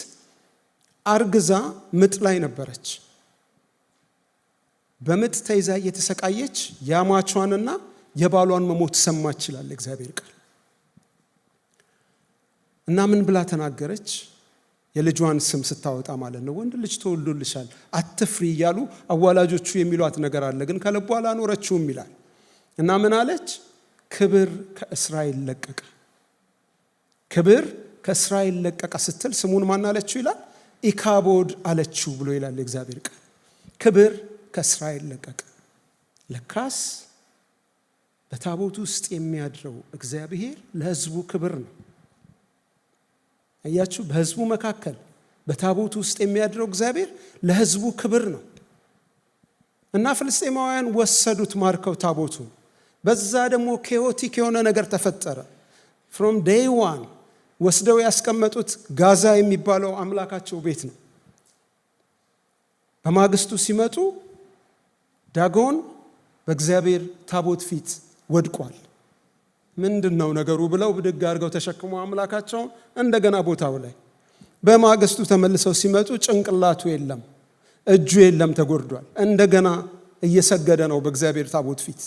አርግዛ ምጥ ላይ ነበረች። በምጥ ተይዛ እየተሰቃየች ያማቿንና የባሏን መሞት ሰማች ይላል እግዚአብሔር ቃል። እና ምን ብላ ተናገረች? የልጇን ስም ስታወጣ ማለት ነው። ወንድ ልጅ ተወልዶልሻል አትፍሪ እያሉ አዋላጆቹ የሚሏት ነገር አለ፣ ግን ከልቧ አላኖረችውም ይላል። እና ምን አለች? ክብር ከእስራኤል ለቀቀ። ክብር ከእስራኤል ለቀቀ ስትል ስሙን ማን አለችው ይላል? ኢካቦድ አለችው ብሎ ይላል እግዚአብሔር ቃል። ክብር ከእስራኤል ለቀቀ። ለካስ በታቦት ውስጥ የሚያድረው እግዚአብሔር ለሕዝቡ ክብር ነው። አያችሁ፣ በሕዝቡ መካከል በታቦት ውስጥ የሚያድረው እግዚአብሔር ለሕዝቡ ክብር ነው። እና ፍልስጤማውያን ወሰዱት ማርከው ታቦቱን። በዛ ደግሞ ኬዮቲክ የሆነ ነገር ተፈጠረ። ፍሮም ዴይ ዋን ወስደው ያስቀመጡት ጋዛ የሚባለው አምላካቸው ቤት ነው። በማግስቱ ሲመጡ ዳጎን በእግዚአብሔር ታቦት ፊት ወድቋል። ምንድን ነው ነገሩ ብለው ብድግ አድርገው ተሸክመው አምላካቸውን እንደገና ቦታው ላይ። በማግስቱ ተመልሰው ሲመጡ ጭንቅላቱ የለም፣ እጁ የለም፣ ተጎድዷል። እንደገና እየሰገደ ነው በእግዚአብሔር ታቦት ፊት።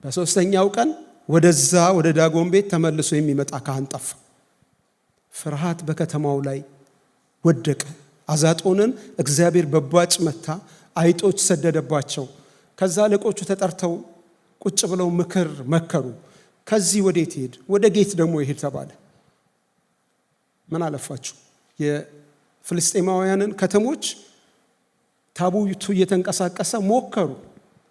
በሶስተኛው ቀን ወደዛ ወደ ዳጎን ቤት ተመልሶ የሚመጣ ካህን ጠፋ። ፍርሃት በከተማው ላይ ወደቀ። አዛጦንን እግዚአብሔር በባጭ መታ፣ አይጦች ሰደደባቸው። ከዛ አለቆቹ ተጠርተው ቁጭ ብለው ምክር መከሩ። ከዚህ ወዴት ይሄድ? ወደ ጌት ደግሞ ይሄድ ተባለ። ምን አለፋችሁ የፍልስጤማውያንን ከተሞች ታቦቱ እየተንቀሳቀሰ ሞከሩ፣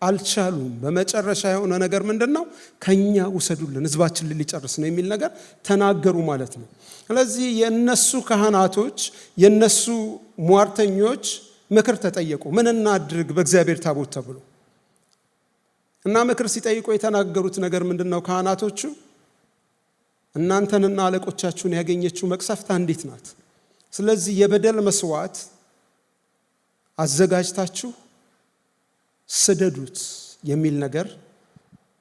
አልቻሉም። በመጨረሻ የሆነ ነገር ምንድን ነው? ከኛ ውሰዱልን፣ ህዝባችን ሊጨርስ ነው የሚል ነገር ተናገሩ ማለት ነው። ስለዚህ የነሱ ካህናቶች የነሱ ሟርተኞች ምክር ተጠየቁ። ምን እናድርግ በእግዚአብሔር ታቦት ተብሎ እና ምክር ሲጠይቁ የተናገሩት ነገር ምንድን ነው? ካህናቶቹ እናንተንና አለቆቻችሁን ያገኘችው መቅሰፍት አንዲት ናት። ስለዚህ የበደል መስዋዕት አዘጋጅታችሁ ስደዱት የሚል ነገር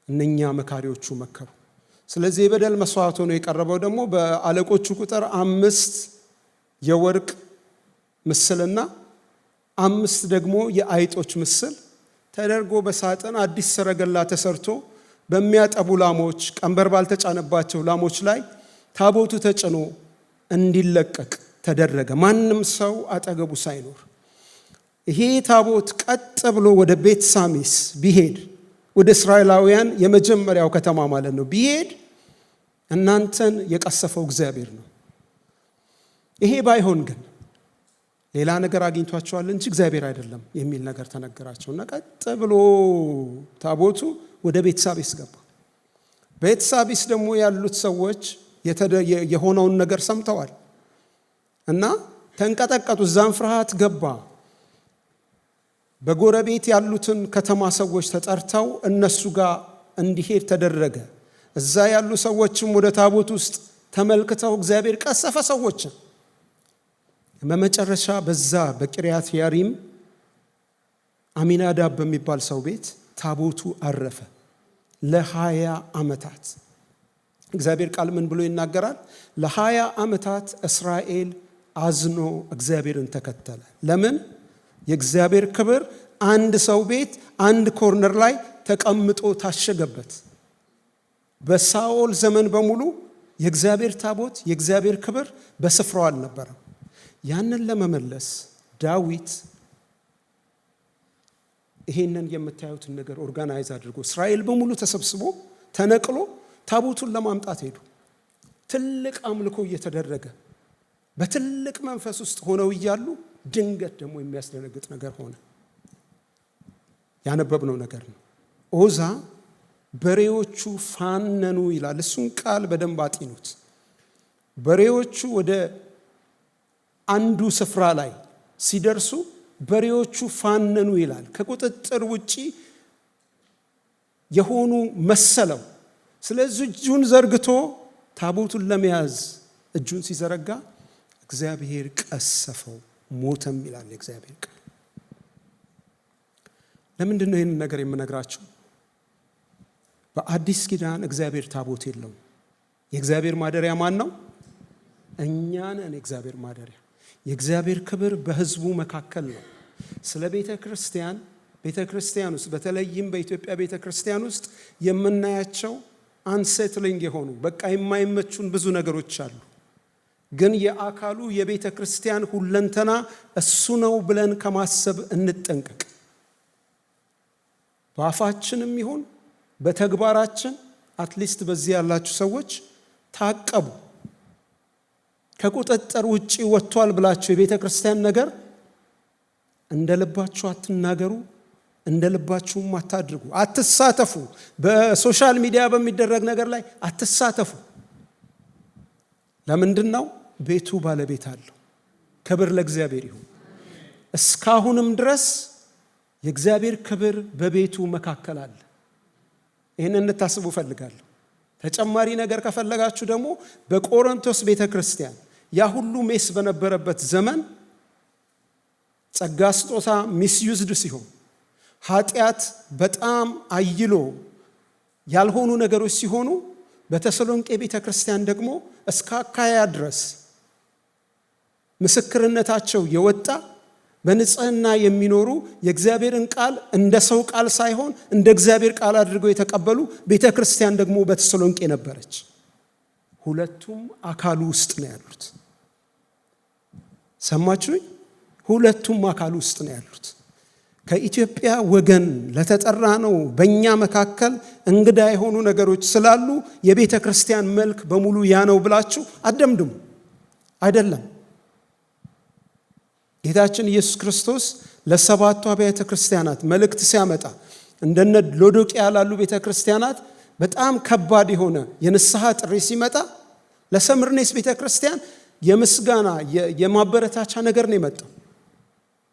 እነኛ መካሪዎቹ መከሩ። ስለዚህ የበደል መስዋዕት ሆኖ የቀረበው ደግሞ በአለቆቹ ቁጥር 5 የወርቅ ምስልና 5 ደግሞ የአይጦች ምስል ተደርጎ በሳጥን አዲስ ሰረገላ ተሰርቶ በሚያጠቡ ላሞች፣ ቀንበር ባልተጫነባቸው ላሞች ላይ ታቦቱ ተጭኖ እንዲለቀቅ ተደረገ፣ ማንም ሰው አጠገቡ ሳይኖር። ይሄ ታቦት ቀጥ ብሎ ወደ ቤት ሳሚስ ቢሄድ፣ ወደ እስራኤላውያን የመጀመሪያው ከተማ ማለት ነው ቢሄድ፣ እናንተን የቀሰፈው እግዚአብሔር ነው። ይሄ ባይሆን ግን ሌላ ነገር አግኝቷቸዋል እንጂ እግዚአብሔር አይደለም የሚል ነገር ተነገራቸው እና ቀጥ ብሎ ታቦቱ ወደ ቤት ሳቢስ ገባ። ቤት ሳቢስ ደግሞ ያሉት ሰዎች የሆነውን ነገር ሰምተዋል እና ተንቀጠቀጡ። እዛም ፍርሃት ገባ። በጎረቤት ያሉትን ከተማ ሰዎች ተጠርተው እነሱ ጋር እንዲሄድ ተደረገ። እዛ ያሉ ሰዎችም ወደ ታቦት ውስጥ ተመልክተው እግዚአብሔር ቀሰፈ ሰዎችን። በመጨረሻ በዛ በቂርያት ያሪም አሚናዳብ በሚባል ሰው ቤት ታቦቱ አረፈ ለ20 ዓመታት። እግዚአብሔር ቃል ምን ብሎ ይናገራል? ለ20 ዓመታት እስራኤል አዝኖ እግዚአብሔርን ተከተለ። ለምን? የእግዚአብሔር ክብር አንድ ሰው ቤት አንድ ኮርነር ላይ ተቀምጦ ታሸገበት። በሳኦል ዘመን በሙሉ የእግዚአብሔር ታቦት የእግዚአብሔር ክብር በስፍራው አልነበረም። ያንን ለመመለስ ዳዊት ይሄንን የምታዩትን ነገር ኦርጋናይዝ አድርጎ እስራኤል በሙሉ ተሰብስቦ ተነቅሎ ታቦቱን ለማምጣት ሄዱ። ትልቅ አምልኮ እየተደረገ በትልቅ መንፈስ ውስጥ ሆነው እያሉ ድንገት ደግሞ የሚያስደነግጥ ነገር ሆነ። ያነበብነው ነገር ነው። ኦዛ በሬዎቹ ፋነኑ ይላል። እሱን ቃል በደንብ አጢኑት። በሬዎቹ ወደ አንዱ ስፍራ ላይ ሲደርሱ በሬዎቹ ፋነኑ ይላል። ከቁጥጥር ውጪ የሆኑ መሰለው። ስለዚህ እጁን ዘርግቶ ታቦቱን ለመያዝ እጁን ሲዘረጋ እግዚአብሔር ቀሰፈው፣ ሞተም ይላል እግዚአብሔር ቃል። ለምንድን ነው ይህንን ነገር የምነግራችሁ? በአዲስ ኪዳን እግዚአብሔር ታቦት የለውም። የእግዚአብሔር ማደሪያ ማን ነው? እኛ ነን የእግዚአብሔር ማደሪያ። የእግዚአብሔር ክብር በሕዝቡ መካከል ነው። ስለ ቤተ ክርስቲያን ውስጥ በተለይም በኢትዮጵያ ቤተ ክርስቲያን ውስጥ የምናያቸው አንሴትሊንግ የሆኑ በቃ የማይመቹን ብዙ ነገሮች አሉ። ግን የአካሉ የቤተ ክርስቲያን ሁለንተና እሱ ነው ብለን ከማሰብ እንጠንቀቅ። በአፋችንም ይሁን በተግባራችን አትሊስት በዚህ ያላችሁ ሰዎች ታቀቡ። ከቁጥጥር ውጪ ወጥቷል ብላችሁ የቤተ ክርስቲያን ነገር እንደ ልባችሁ አትናገሩ፣ እንደ ልባችሁም አታድርጉ። አትሳተፉ። በሶሻል ሚዲያ በሚደረግ ነገር ላይ አትሳተፉ። ለምንድን ነው? ቤቱ ባለቤት አለው። ክብር ለእግዚአብሔር ይሁን። እስካሁንም ድረስ የእግዚአብሔር ክብር በቤቱ መካከል አለ። ይህን እንድታስቡ እፈልጋለሁ። ተጨማሪ ነገር ከፈለጋችሁ ደግሞ በቆሮንቶስ ቤተ ክርስቲያን ያ ሁሉ ሜስ በነበረበት ዘመን ጸጋ ስጦታ ሚስዩዝድ ሲሆን፣ ኃጢአት በጣም አይሎ ያልሆኑ ነገሮች ሲሆኑ፣ በተሰሎንቄ ቤተ ክርስቲያን ደግሞ እስከ አካያ ድረስ ምስክርነታቸው የወጣ በንጽህና የሚኖሩ የእግዚአብሔርን ቃል እንደ ሰው ቃል ሳይሆን እንደ እግዚአብሔር ቃል አድርገው የተቀበሉ ቤተ ክርስቲያን ደግሞ በተሰሎንቄ ነበረች። ሁለቱም አካሉ ውስጥ ነው ያሉት። ሰማችሁኝ? ሁለቱም አካሉ ውስጥ ነው ያሉት። ከኢትዮጵያ ወገን ለተጠራ ነው በእኛ መካከል እንግዳ የሆኑ ነገሮች ስላሉ የቤተ ክርስቲያን መልክ በሙሉ ያ ነው ብላችሁ አደምድሙ። አይደለም። ጌታችን ኢየሱስ ክርስቶስ ለሰባቱ አብያተ ክርስቲያናት መልእክት ሲያመጣ እንደነ ሎዶቅያ ላሉ ቤተ ክርስቲያናት በጣም ከባድ የሆነ የንስሐ ጥሪ ሲመጣ ለሰምርኔስ ቤተ ክርስቲያን የምስጋና የማበረታቻ ነገር ነው የመጣው።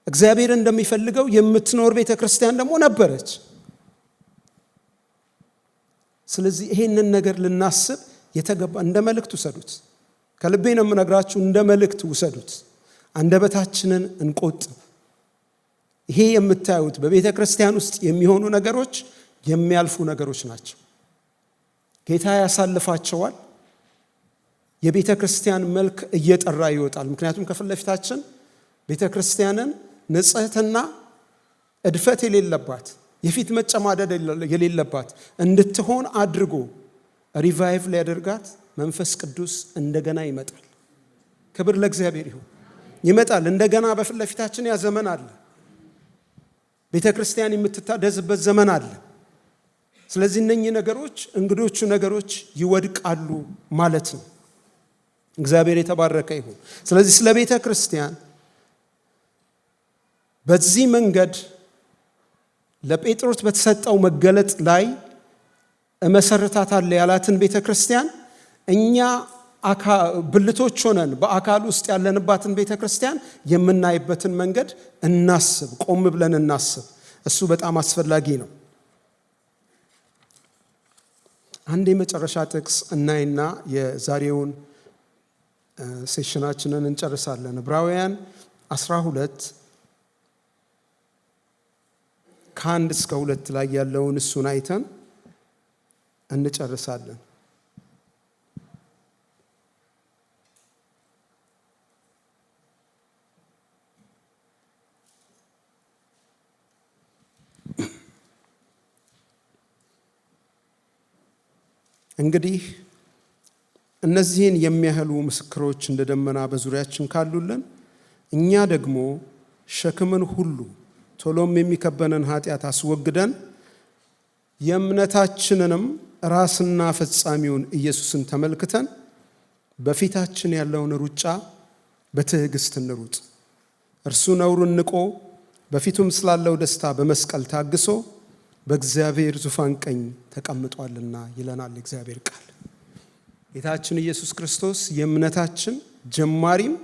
እግዚአብሔር እንደሚፈልገው የምትኖር ቤተ ክርስቲያን ደግሞ ነበረች። ስለዚህ ይሄንን ነገር ልናስብ የተገባ እንደ መልእክት ውሰዱት። ከልቤ ነው የምነግራችሁ፣ እንደ መልእክት ውሰዱት። አንደበታችንን እንቆጥብ። ይሄ የምታዩት በቤተ ክርስቲያን ውስጥ የሚሆኑ ነገሮች የሚያልፉ ነገሮች ናቸው። ጌታ ያሳልፋቸዋል። የቤተ ክርስቲያን መልክ እየጠራ ይወጣል። ምክንያቱም ከፊት ለፊታችን ቤተ ክርስቲያንን ንጽሕትና እድፈት የሌለባት የፊት መጨማደድ የሌለባት እንድትሆን አድርጎ ሪቫይቭ ሊያደርጋት መንፈስ ቅዱስ እንደገና ይመጣል። ክብር ለእግዚአብሔር ይሁን። ይመጣል እንደገና። በፊት ለፊታችን ያ ዘመን አለ። ቤተ ክርስቲያን የምትታደዝበት ዘመን አለ። ስለዚህ እነኚህ ነገሮች እንግዶቹ ነገሮች ይወድቃሉ ማለት ነው። እግዚአብሔር የተባረከ ይሁን። ስለዚህ ስለ ቤተ ክርስቲያን በዚህ መንገድ ለጴጥሮስ በተሰጠው መገለጥ ላይ እመሰርታታለሁ ያላትን ቤተ ክርስቲያን እኛ ብልቶች ሆነን በአካል ውስጥ ያለንባትን ቤተ ክርስቲያን የምናይበትን መንገድ እናስብ። ቆም ብለን እናስብ። እሱ በጣም አስፈላጊ ነው። አንድ የመጨረሻ ጥቅስ እናይና የዛሬውን ሴሽናችንን እንጨርሳለን። ዕብራውያን 12 ከ1 እስከ 2 ላይ ያለውን እሱን አይተን እንጨርሳለን። እንግዲህ እነዚህን የሚያህሉ ምስክሮች እንደ ደመና በዙሪያችን ካሉልን እኛ ደግሞ ሸክምን ሁሉ ቶሎም የሚከበንን ኃጢአት አስወግደን የእምነታችንንም ራስና ፈጻሚውን ኢየሱስን ተመልክተን በፊታችን ያለውን ሩጫ በትዕግስት እንሩጥ። እርሱ ነውሩን ንቆ በፊቱም ስላለው ደስታ በመስቀል ታግሶ በእግዚአብሔር ዙፋን ቀኝ ተቀምጧልና ይለናል እግዚአብሔር ቃል። ጌታችን ኢየሱስ ክርስቶስ የእምነታችን ጀማሪም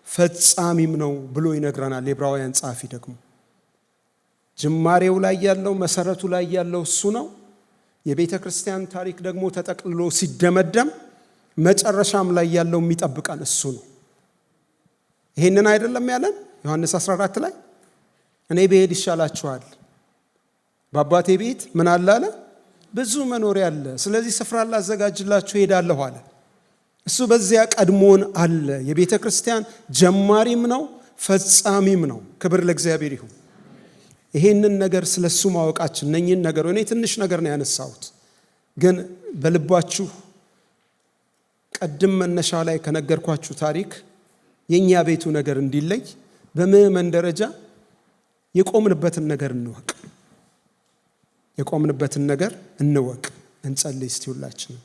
ፈጻሚም ነው ብሎ ይነግረናል። የዕብራውያን ጸሐፊ ደግሞ ጅማሬው ላይ ያለው መሰረቱ ላይ ያለው እሱ ነው። የቤተ ክርስቲያን ታሪክ ደግሞ ተጠቅልሎ ሲደመደም መጨረሻም ላይ ያለው የሚጠብቀን እሱ ነው። ይሄንን አይደለም ያለን ዮሐንስ 14 ላይ እኔ ብሄድ ይሻላችኋል፣ በአባቴ ቤት ምን አለ አለ? ብዙ መኖሪያ አለ። ስለዚህ ስፍራ ላዘጋጅላችሁ ሄዳለሁ አለ። እሱ በዚያ ቀድሞን አለ። የቤተ ክርስቲያን ጀማሪም ነው ፈጻሚም ነው። ክብር ለእግዚአብሔር ይሁን። ይሄንን ነገር ስለሱ ማወቃችን እነኚህን ነገር እኔ ትንሽ ነገር ነው ያነሳሁት፣ ግን በልባችሁ ቀድም መነሻ ላይ ከነገርኳችሁ ታሪክ የኛ ቤቱ ነገር እንዲለይ በምዕመን ደረጃ የቆምንበትን ነገር እንወቅ። እንጸልይ እስቲ ሁላችንም።